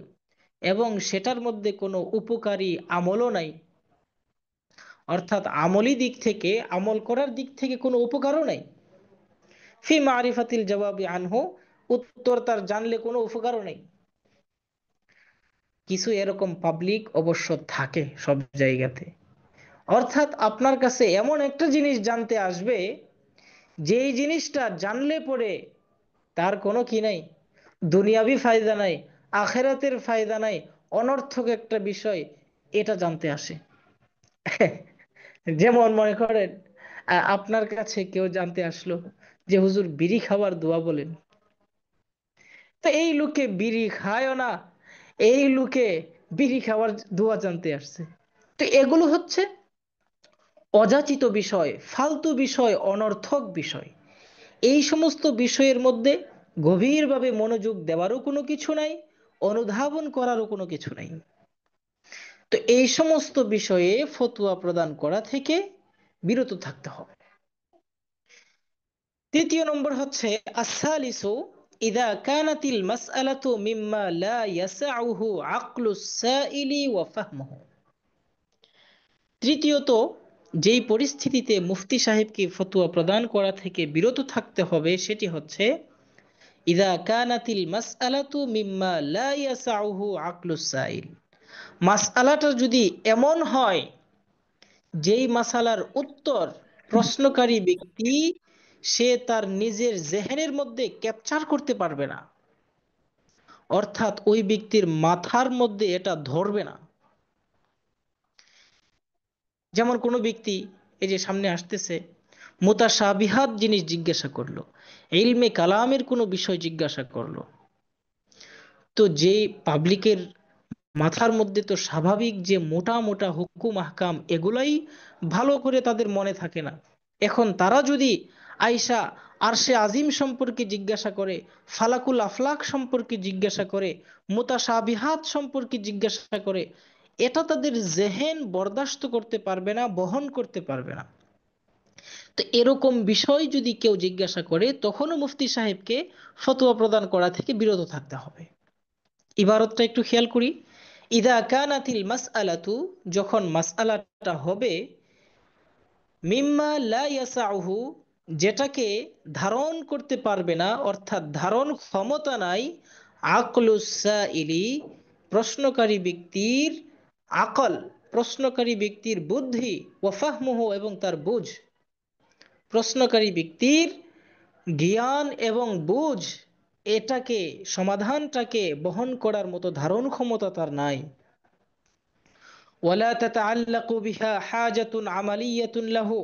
এবং সেটার মধ্যে কোনো উপকারী আমলও নাই। অর্থাৎ আমলি দিক থেকে, আমল করার দিক থেকে কোনো উপকারও নাই। ফি মারিফাতিল জবাবি আনহু, উত্তর তার জানলে কোনো উপকারও নেই। কিছু এরকম পাবলিক অবশ্য থাকে সব জায়গাতে। অর্থাৎ আপনার কাছে এমন একটা জিনিস জানতে আসবে, যেই জিনিসটা জানলে পরে তার কোনো কি নাই, দুনিয়াবি ফায়দা নাই, আখেরাতের ফায়দা নাই, অনর্থক একটা বিষয়, এটা জানতে আসে। যেমন মনে করেন আপনার কাছে কেউ জানতে আসলো যে হুজুর বিড়ি খাবার দোয়া বলেন। তো এই লোকে বিড়ি খায়ও না, এই লোকে বিড়ি খাওয়ার দোয়া জানতে আসছে। তো এগুলো হচ্ছে অযাচিত বিষয়, ফালতু বিষয়, অনর্থক বিষয়। এই সমস্ত বিষয়ের মধ্যে গভীরভাবে মনোযোগ দেওয়ারও কোনো কিছু নাই, অনুধাবন করারও কোনো কিছু নাই। তো এই সমস্ত বিষয়ে ফতোয়া প্রদান করা থেকে বিরত থাকতে হবে। তৃতীয় নম্বর হচ্ছে আসালিসু ইদা কানাতিল মাসআলাতু মিম্মা লা ইয়াসআউহু আকলুস সাইলি ওয়া ফাহমুহু। তৃতীয়ত, যেই পরিস্থিতিতে মুফতি সাহেবকে ফতোয়া প্রদান করা থেকে বিরত থাকতে হবে সেটি হচ্ছে ইদা কানাতিল মাসআলাতু মিম্মা লা ইয়াসআউহু আকলুস সাইল। মাসআলাটা যদি এমন হয় যেই মাসালার উত্তর প্রশ্নকারী ব্যক্তি সে তার নিজের জেহেনের মধ্যে ক্যাপচার করতে পারবে না, অর্থাৎ ওই ব্যক্তির মাথার মধ্যে এটা ধরবে না। যেমন কোনো ব্যক্তি এই যে সামনে আসতেছে মুতাশাবিহাত জিনিস জিজ্ঞাসা করলো, ইলমে কালামের কোনো বিষয় জিজ্ঞাসা করলো, তো যে পাবলিকের মাথার মধ্যে তো স্বাভাবিক যে মোটা মোটা হুকুম আহকাম এগুলাই ভালো করে তাদের মনে থাকে না। এখন তারা যদি আয়সা আরশে আজিম সম্পর্কে জিজ্ঞাসা করে, ফালাকুল আফলাক সম্পর্কে জিজ্ঞাসা করে, মুতাশাবিহাত সম্পর্কে জিজ্ঞাসা করে, এটা তাদের জেহেন বরদাস্ত করতে পারবে না, বহন করতে পারবে না। তো এরকম বিষয় যদি কেউ জিজ্ঞাসা করে তখনও মুফতি সাহেবকে ফতোয়া প্রদান করা থেকে বিরত থাকতে হবে। ইবারতটা একটু খেয়াল করি। ইদা কানাতিল মাসআলাতু, যখন মাসআলাটা হবে মিম্মা লা ইয়াসাউহু, যেটাকে ধারণ করতে পারবে না, অর্থাৎ ধারণ ক্ষমতা নাই, আকলুস সাইলি, প্রশ্নকারী ব্যক্তির আকল, প্রশ্নকারী ব্যক্তির বুদ্ধি, ওয়া ফাহমুহু, এবং তার বুঝ, প্রশ্নকারী ব্যক্তির জ্ঞান এবং বুঝ, এটাকে সমাধানটাকে বহন করার মতো ধারণ ক্ষমতা তার নাই। ওয়ালা তাতাআল্লাকু বিহা হাজাতুন আমালিয়াতুন লাহু,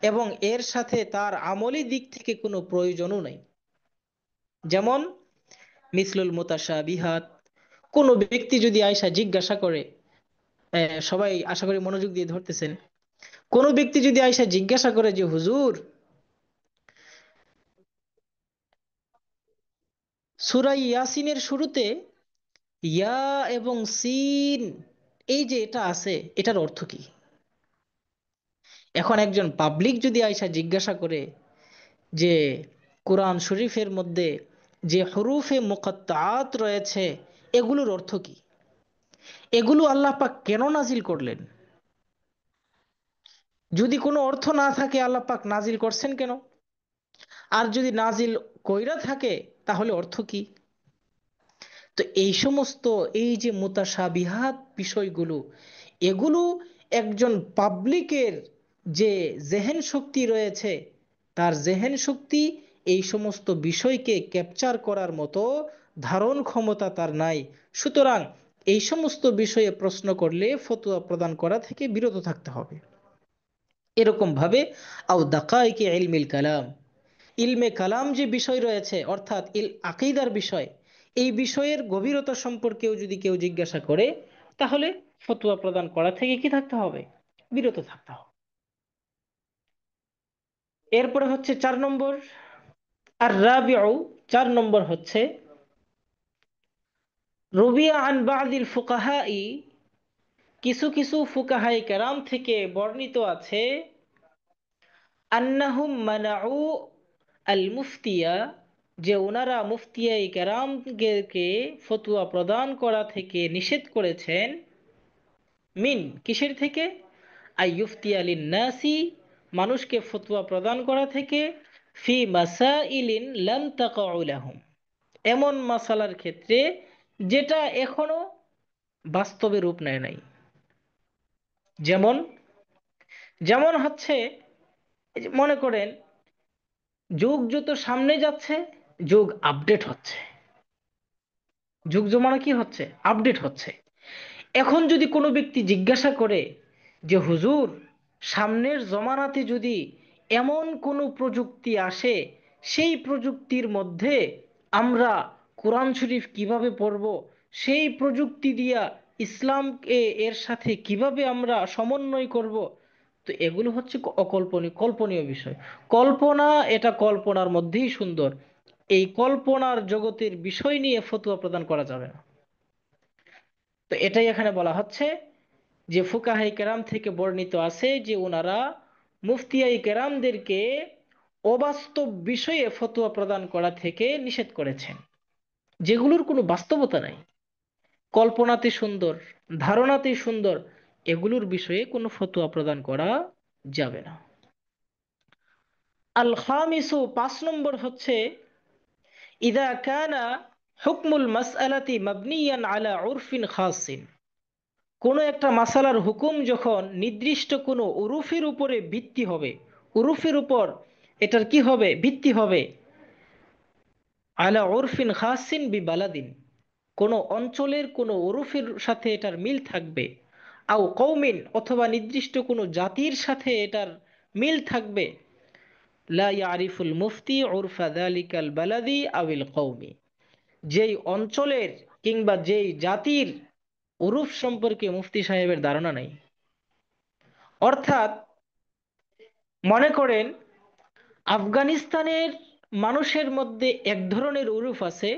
এবং এর সাথে তার আমলি দিক থেকে কোনো প্রয়োজনও নাই। যেমন মিসলুল মুতাশাবিহাত, কোনো ব্যক্তি যদি আয়সা জিজ্ঞাসা করে, সবাই আশা করি মনোযোগ দিয়ে ধরতেছেন, কোনো ব্যক্তি যদি আয়সা জিজ্ঞাসা করে যে হুজুর সূরা ইয়াসিনের শুরুতে ইয়া এবং সিন, এই যে এটা আছে, এটার অর্থ কি? এখন একজন পাবলিক যদি আয়সা জিজ্ঞাসা করে যে কোরআন শরীফের মধ্যে যে হরুফে মুকাত্তাআত রয়েছে, এগুলোর অর্থ কি? এগুলো আল্লাহ পাক কেন নাজিল করলেন? যদি কোনো অর্থ না থাকে আল্লাহ পাক নাজিল করছেন কেন? আর যদি নাজিল কইরা থাকে তাহলে অর্থ কি? তো এই সমস্ত, এই যে মুতাশাবিহাত বিষয়গুলো, এগুলো একজন পাবলিকের যে জেহেন শক্তি রয়েছে, তার জেহেন শক্তি এই সমস্ত বিষয়কে ক্যাপচার করার মতো ধারণ ক্ষমতা তার নাই। সুতরাং এই সমস্ত বিষয়ে প্রশ্ন করলে ফতোয়া প্রদান করা থেকে বিরত থাকতে হবে। এরকম ভাবে আও দাকাইকে ইলমিল কালাম, ইলমে কালাম যে বিষয় রয়েছে, অর্থাৎ আকীদার বিষয়, এই বিষয়ের গভীরতা সম্পর্কেও যদি কেউ জিজ্ঞাসা করে, তাহলে ফতোয়া প্রদান করা থেকে কি থাকতে হবে? বিরত থাকতে হবে। এরপরে হচ্ছে 4 নম্বর, আর রাবিউ, 4 নম্বর হচ্ছে রুবিয়া আন বাদিল ফুকাহাই, কিছু কিছু ফুকাহাই কেরাম থেকে বর্ণিত আছে, আন্নাহুম মানাউ আল মুফতিয়া, যে ওনারা মুফতিয়াই কেরামকে ফতোয়া প্রদান করা থেকে নিষেধ করেছেন, মিন কিসের থেকে? আইয়ুফতিয়া লিন্নাসি, মানুষকে ফতোয়া প্রদান করা থেকে, ফি মাসাইলিন লাম তাকাউ লাহুম, এমন মাসালার ক্ষেত্রে যেটা এখনো বাস্তবে রূপ নেয় নাই। যেমন, যেমন হচ্ছে, এই যে মনে করেন, যুগ যত সামনে যাচ্ছে, যুগ আপডেট হচ্ছে, যুগ জমানা কি হচ্ছে? আপডেট হচ্ছে। এখন যদি কোনো ব্যক্তি জিজ্ঞাসা করে যে হুজুর, সামনের জমানাতে যদি এমন কোনো প্রযুক্তি আসে, সেই প্রযুক্তির মধ্যে আমরা কোরআন শরীফ কিভাবে পড়ব, সেই প্রযুক্তি দিয়া ইসলামকে এর সাথে কিভাবে আমরা সমন্বয় করব, তো এগুলো হচ্ছে অকল্পনীয়, কল্পনীয় বিষয়। কল্পনা, এটা কল্পনার মধ্যেই সুন্দর। এই কল্পনার জগতের বিষয় নিয়ে ফতোয়া প্রদান করা যাবে না। তো এটাই এখানে বলা হচ্ছে যে ফুকাহাই কেরাম থেকে বর্ণিত আছে যে ওনারা মুফতিয়াই কেরামদেরকে অবাস্তব বিষয়ে ফতোয়া প্রদান করা থেকে নিষেধ করেছেন, যেগুলোর কোনো বাস্তবতা নাই, কল্পনাতে সুন্দর, ধারণাতে সুন্দর, এগুলোর বিষয়ে কোনো ফতোয়া প্রদান করা যাবে না। আল খামিসু, 5 নম্বর হচ্ছে, ইদা কানা হুকমুল মাসআলাতি মাবনিয়ান আলা উরফিন খাসিন, কোনো একটা মাসালার হুকুম যখন নির্দিষ্ট কোনো উরুফের উপরে ভিত্তি হবে, উরুফের উপর এটার কি হবে? ভিত্তি হবে। আলা উরফিন খাসিন বি বালাদিন, কোনো অঞ্চলের কোনো উরুফের সাথে এটার মিল থাকবে, আও কৌমিন, অথবা নির্দিষ্ট কোনো জাতির সাথে এটার মিল থাকবে, লা ইয়ারিফুল মুফতি উরফা যালিকাল বালাদি আবিল কৌমি, যেই অঞ্চলের কিংবা যেই জাতির উরুফ সম্পর্কে মুফতি সাহেবের ধারণা নাই। অর্থাৎ মনে করেন, আফগানিস্তানের মানুষের মধ্যে এক ধরনের উরুফ আছে,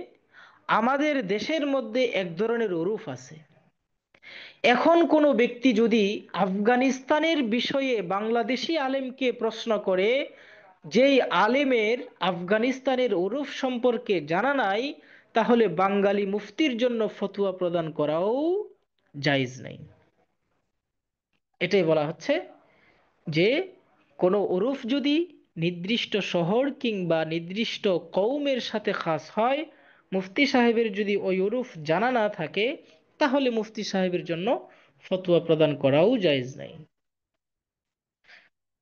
আমাদের দেশের মধ্যে এক ধরনের উরুফ আছে। এখন কোনো ব্যক্তি যদি আফগানিস্তানের বিষয়ে বাংলাদেশি আলেমকে প্রশ্ন করে, যেই আলেমের আফগানিস্তানের উরুফ সম্পর্কে জানা নাই, তাহলে বাঙালি মুফতির জন্য ফতোয়া প্রদান করাও জায়েজ নাই। এটাই বলা হচ্ছে যে কোনো উরুফ যদি নির্দিষ্ট শহর কিংবা নির্দিষ্ট কওমের সাথে খাস হয়, মুফতি সাহেবের যদি ওই উরুফ জানা না থাকে, তাহলে মুফতি সাহেবের জন্য ফতোয়া প্রদান করাও জায়েজ নাই।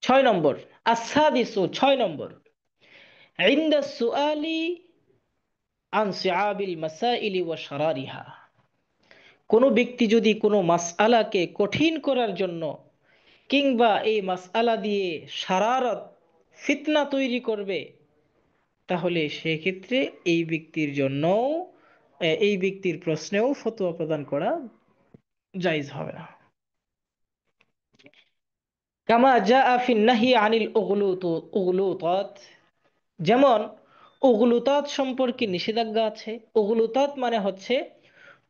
6 নম্বর, আসাদিসু, 6 নম্বর, ইনদা সুআলি আন সিআবিল মাসাইলি ওয়া শারারিহা, কোনো ব্যক্তি যদি কোনো মাসআলাকে কঠিন করার জন্য কিংবা এই মাসআলা দিয়ে শারারত, ফিতনা তৈরি করবে, তাহলে সেক্ষেত্রে এই ব্যক্তির জন্য, এই ব্যক্তির প্রশ্নেও ফতোয়া প্রদান করা জায়েজ হবে না। কামা জাআ ফিন নাহি আনিল উগলুতাত, যেমন উগলুতাত সম্পর্কে নিষেধাজ্ঞা আছে। উগলুতাত মানে হচ্ছে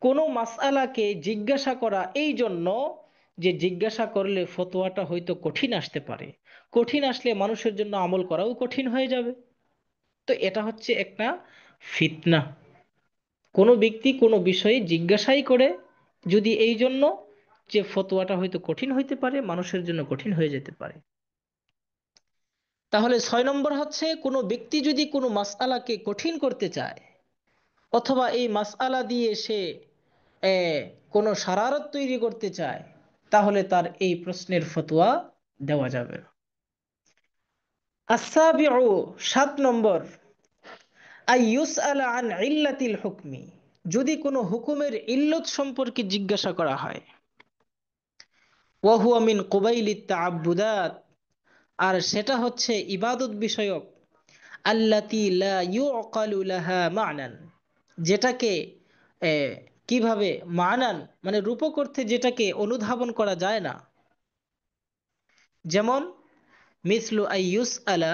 কোনো মাসআলাকে জিজ্ঞাসা করা এই জন্য যে জিজ্ঞাসা করলে ফতোয়াটা হয়তো কঠিন আসতে পারে, কঠিন আসলে মানুষের জন্য আমল করাও কঠিন হয়ে যাবে। তো এটা হচ্ছে একটা ফিতনা। কোনো ব্যক্তি কোনো বিষয়ে জিজ্ঞাসাই করে যদি এই জন্য যে ফতোয়াটা হয়তো কঠিন হইতে পারে, মানুষের জন্য কঠিন হয়ে যেতে পারে। তাহলে 6 নম্বর হচ্ছে, কোনো ব্যক্তি যদি কোনো মাসআলাকে কঠিন করতে চায় অথবা এই মাসআলা দিয়ে সে এ, কোনো শারারত তৈরি করতে চায়, তাহলে তার এই প্রশ্নের ফতোয়া দেওয়া যাবে না। আস-সাবিউ, 7 নম্বর, আইয়ুসআলা আন ইল্লাতিল হুকমি, যদি কোনো হুকুমের ইল্লত সম্পর্কে জিজ্ঞাসা করা হয়, ওয়া হুয়া মিন কুবাইলিত তাআব্বুদাত, আর সেটা হচ্ছে ইবাদত বিষয়ক, আল্লাতী লা ইউকালু লাহা মা'নান, যেটাকে এ, কিভাবে মানান মানে রূপক অর্থে যেটাকে অনুধাবন করা যায় না। যেমন মিসলু আইয়ুস আলা,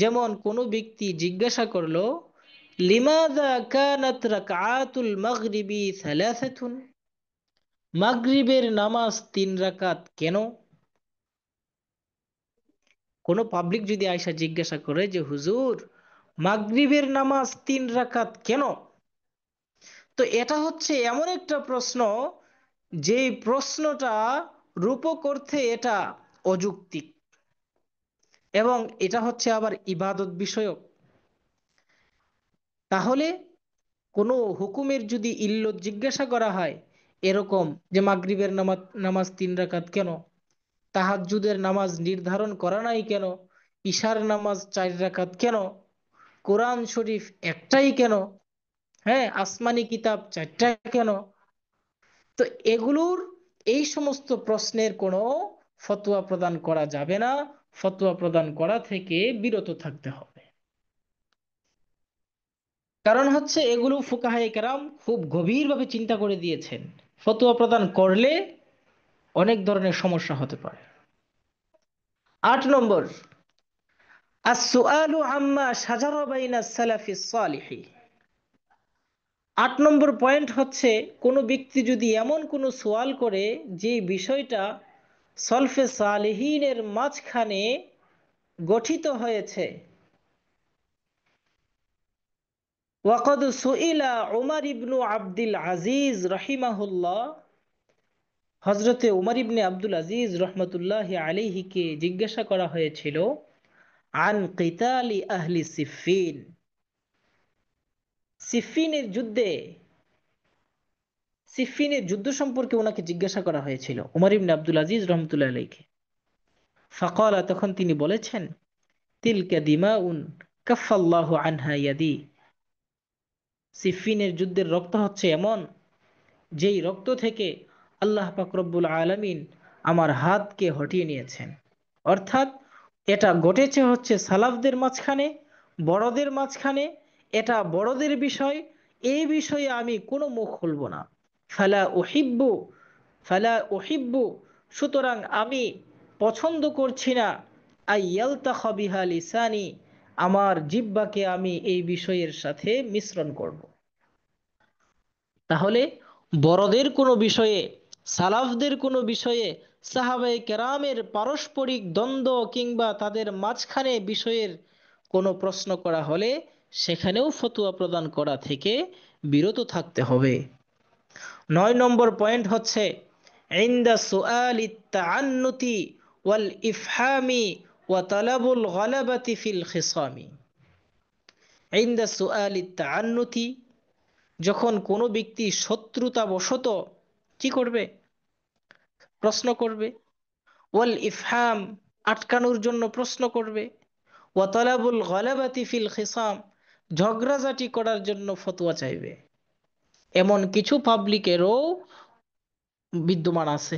যেমন কোনো ব্যক্তি জিজ্ঞাসা করলো, লিমাযা কানাত রাকআতুল মাগরিবি সালাসাতুন, মাগরিবের নামাজ 3 রাকাত কেন? কোনো পাবলিক যদি আয়সা জিজ্ঞাসা করে যে হুজুর, মাগরিবের নামাজ 3 রাকাত কেন, তো এটা হচ্ছে এমন একটা প্রশ্ন, যে প্রশ্নটা রূপক অর্থে এটা অযৌক্তিক, এবং এটা হচ্ছে আবার ইবাদত বিষয়ক। তাহলে কোনো হুকুমের যদি ইল্লত জিজ্ঞাসা করা হয় এরকম, যে মাগরিবের নামাজ নামাজ 3 রাকাত কেন, তাহাজ্জুদের নামাজ নির্ধারণ করা নাই কেন, ঈশার নামাজ 4 রাকাত কেন, কোরআন শরীফ একটাই কেন, হ্যাঁ আসমানি কিতাব 4টা কেন, তো এগুলোর এই সমস্ত প্রশ্নের কোনো ফতোয়া প্রদান করা যাবে না। ফতোয়া প্রদান করা থেকে বিরত থাকতে হবে। কারণ হচ্ছে এগুলো ফুকাহায়ে কেরাম খুব গভীরভাবে চিন্তা করে দিয়েছেন, ফতোয়া প্রদান করলে অনেক ধরনের সমস্যা হতে পারে। 8 নম্বর, আস-সুআলু আম্মা শাজারা বাইনাস সালাফিস সালিহি, 8 নম্বর পয়েন্ট হচ্ছে, কোনো ব্যক্তি যদি এমন কোনো সোয়াল করে যে বিষয়টা সলফে সালেহিনের মাঝখানে গঠিত হয়েছে। ওয়াকাদ সুইলা উমর ইবনু আব্দুল আজিজ রহিমাহুল্লাহ, হজরতে উমর ইবনে আব্দুল আজিজ রহমতুল্লাহ আলাইহিকে জিজ্ঞাসা করা হয়েছিল, আন কিতালি আহলি সিফিন, সিফিনের যুদ্ধে, সিফিনের যুদ্ধ সম্পর্কে ওনাকে জিজ্ঞাসা করা হয়েছিল উমর ইবনে আব্দুল আজিজ রহমতুল্লাহ আলাইকে। ফাকালা, তখন তিনি বলেছেন, তিলকা দিমাউন কাফাল্লাহু আনহা ইয়াদি, সিফিনের যুদ্ধের রক্ত হচ্ছে এমন, যেই রক্ত থেকে আল্লাহ পাক রব্বুল আলামিন আমার হাতকে হটিয়ে নিয়েছেন। অর্থাৎ এটা ঘটেছে হচ্ছে সালাফদের মাঝখানে, বড়দের মাঝখানে, এটা বড়দের বিষয়, এই বিষয়ে আমি কোনো মুখ খুলব না। ফালা উহিব্বু, ফালা উহিব্বু, সুতরাং আমি পছন্দ করছি না, আইয়ালতাখা বিহা লিসানি, আমার জিহ্বাকে আমি এই বিষয়ের সাথে মিশ্রণ করব। তাহলে বড়দের কোনো বিষয়ে, সালাফদের কোনো বিষয়ে, সাহাবায়ে কেরামের পারস্পরিক দ্বন্দ্ব কিংবা তাদের মাঝখানে বিষয়ের কোনো প্রশ্ন করা হলে সেখানেও ফতোয়া প্রদান করা থেকে বিরত থাকতে হবে। 9 নম্বর পয়েন্ট হচ্ছে, ইনদা সুআলি তাআন্নুতি ওয়াল ইফহামি ওয়া তালাবুল গালাবাতি ফিল খিসামি, ইনদা সুআলি তাআন্নুতি, যখন কোনো ব্যক্তি শত্রুতাবশত কি করবে, প্রশ্ন করবে, ওয়াল ইফহাম, আটকানোর জন্য প্রশ্ন করবে, ওয়া তালাবুল গালাবাতি ফিল খিসাম, ঝগড়াঝাটি করার জন্য ফতোয়া চাইবে, এমন কিছু পাবলিকেরও বিদ্যমান আছে,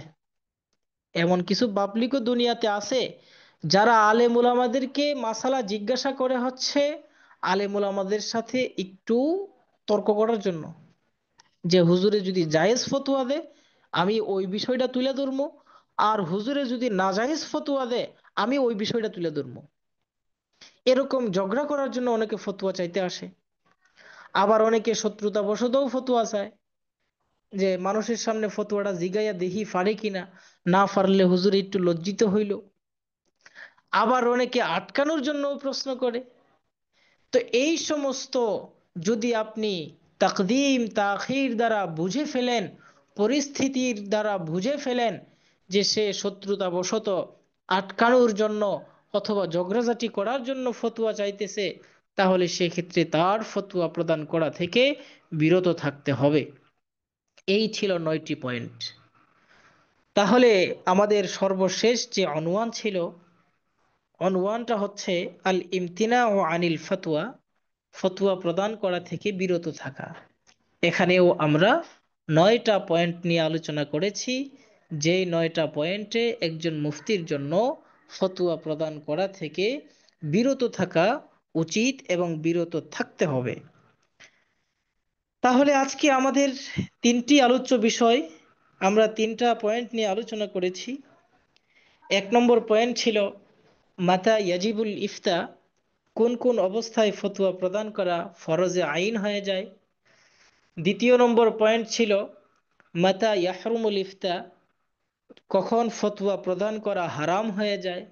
এমন কিছু পাবলিকও দুনিয়াতে আছে যারা আলেম ওলামাদেরকে মাসালা জিজ্ঞাসা করে হচ্ছে আলেম ওলামাদের সাথে একটু তর্ক করার জন্য, যে হুজুরে যদি জায়েজ ফতোয়া দেয় আমি ওই বিষয়টা তুলে ধরবো, আর হুজুরে যদি নাজায়েজ ফতোয়া দেয় আমি ওই বিষয়টা তুলে ধরবো। এরকম ঝগড়া করার জন্য অনেকে ফতোয়া চাইতে আসে। আবার অনেকে শত্রুতা বশতও ফতোয়া চায়, যে মানুষের সামনে ফতোয়াটা জিগাইয়া দেখি পারে কিনা, না পারলে হুজুর একটু লজ্জিত হইল। আবার অনেকে আটকানোর জন্য প্রশ্ন করে। তো এই সমস্ত যদি আপনি তাকদিম তাখির দ্বারা বুঝে ফেলেন, পরিস্থিতির দ্বারা বুঝে ফেলেন যে সে শত্রুতা বশত আটকানোর জন্য অথবা ঝগড়াঝাটি করার জন্য ফতোয়া চাইতেছে, তাহলে সেক্ষেত্রে তার ফতোয়া প্রদান করা থেকে বিরত থাকতে হবে। এই ছিল 9টি পয়েন্ট। তাহলে আমাদের সর্বশেষ যে অনওয়ান ছিল, অনওয়ানটা হচ্ছে আল ইমতিনা ও আনিল ফতোয়া, ফতোয়া প্রদান করা থেকে বিরত থাকা। এখানেও আমরা 9টা পয়েন্ট নিয়ে আলোচনা করেছি, যেই 9টা পয়েন্টে একজন মুফতির জন্য ফতোয়া প্রদান করা থেকে বিরত থাকা উচিত এবং বিরত থাকতে হবে। তাহলে আজকে আমাদের 3টি আলোচ্য বিষয়, আমরা 3টা পয়েন্ট নিয়ে আলোচনা করেছি। 1 নম্বর পয়েন্ট ছিল মাতা ইয়াজিবুল ইফতা, কোন কোন অবস্থায় ফতোয়া প্রদান করা ফরজে আইন হয়ে যায়। 2 নম্বর পয়েন্ট ছিল মাতা ইয়াহরুমুল ইফতা, কখন ফতোয়া প্রদান করা হারাম হয়ে যায়।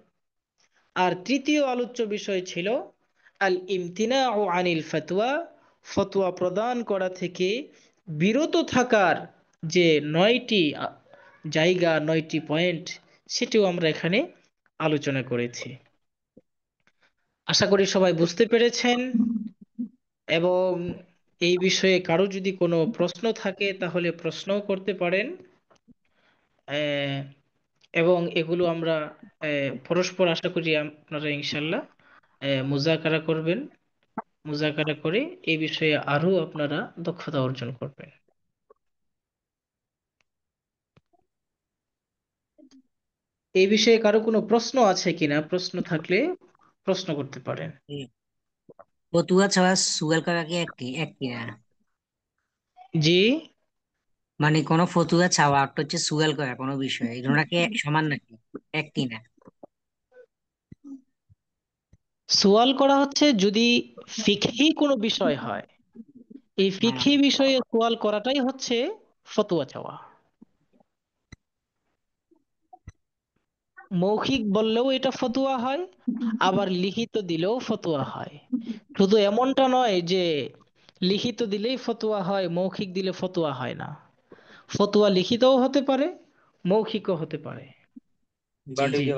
আর 3য় আলোচ্য বিষয় ছিল আল ইমতিনা ও আনিল ফতোয়া, ফতোয়া প্রদান করা থেকে বিরত থাকার যে 9টি জায়গা, 9টি পয়েন্ট, সেটিও আমরা এখানে আলোচনা করেছি। আশা করি সবাই বুঝতে পেরেছেন, এবং এই বিষয়ে কারো যদি কোনো প্রশ্ন থাকে তাহলে প্রশ্নও করতে পারেন। আহ, এবং এগুলো আমরা পরস্পর আশা করি আপনারা ইনশাল্লাহ মুজাকারা করবেন। মুজাকারা করে এই বিষয়ে আরো আপনারা দক্ষতা অর্জন করবেন। এই বিষয়ে কারো কোনো প্রশ্ন আছে কিনা? প্রশ্ন থাকলে প্রশ্ন করতে পারেন। ফতুয়া ছাড়া সুগার করা কি একটি না? জি। মানে কোনো ফতুয়া ছাওয়া একটা হচ্ছে সুগার করা কোনো বিষয়, এই দুটোকে সমান নাকি একটি না? সোয়াল করা হচ্ছে যদি ফিকহি কোনো বিষয় হয়, এই ফিকহি বিষয়ে সোয়াল করাটাই হচ্ছে ফতোয়া চাওয়া। মৌখিক বললেও এটা ফতোয়া হয়, আবার লিখিত দিলেও ফতোয়া হয়। শুধু এমনটা নয় যে লিখিত দিলেই ফতোয়া হয়, মৌখিক দিলে ফতোয়া হয় না। ফতোয়া লিখিতও হতে পারে, মৌখিকও হতে পারে। জি জি। জি।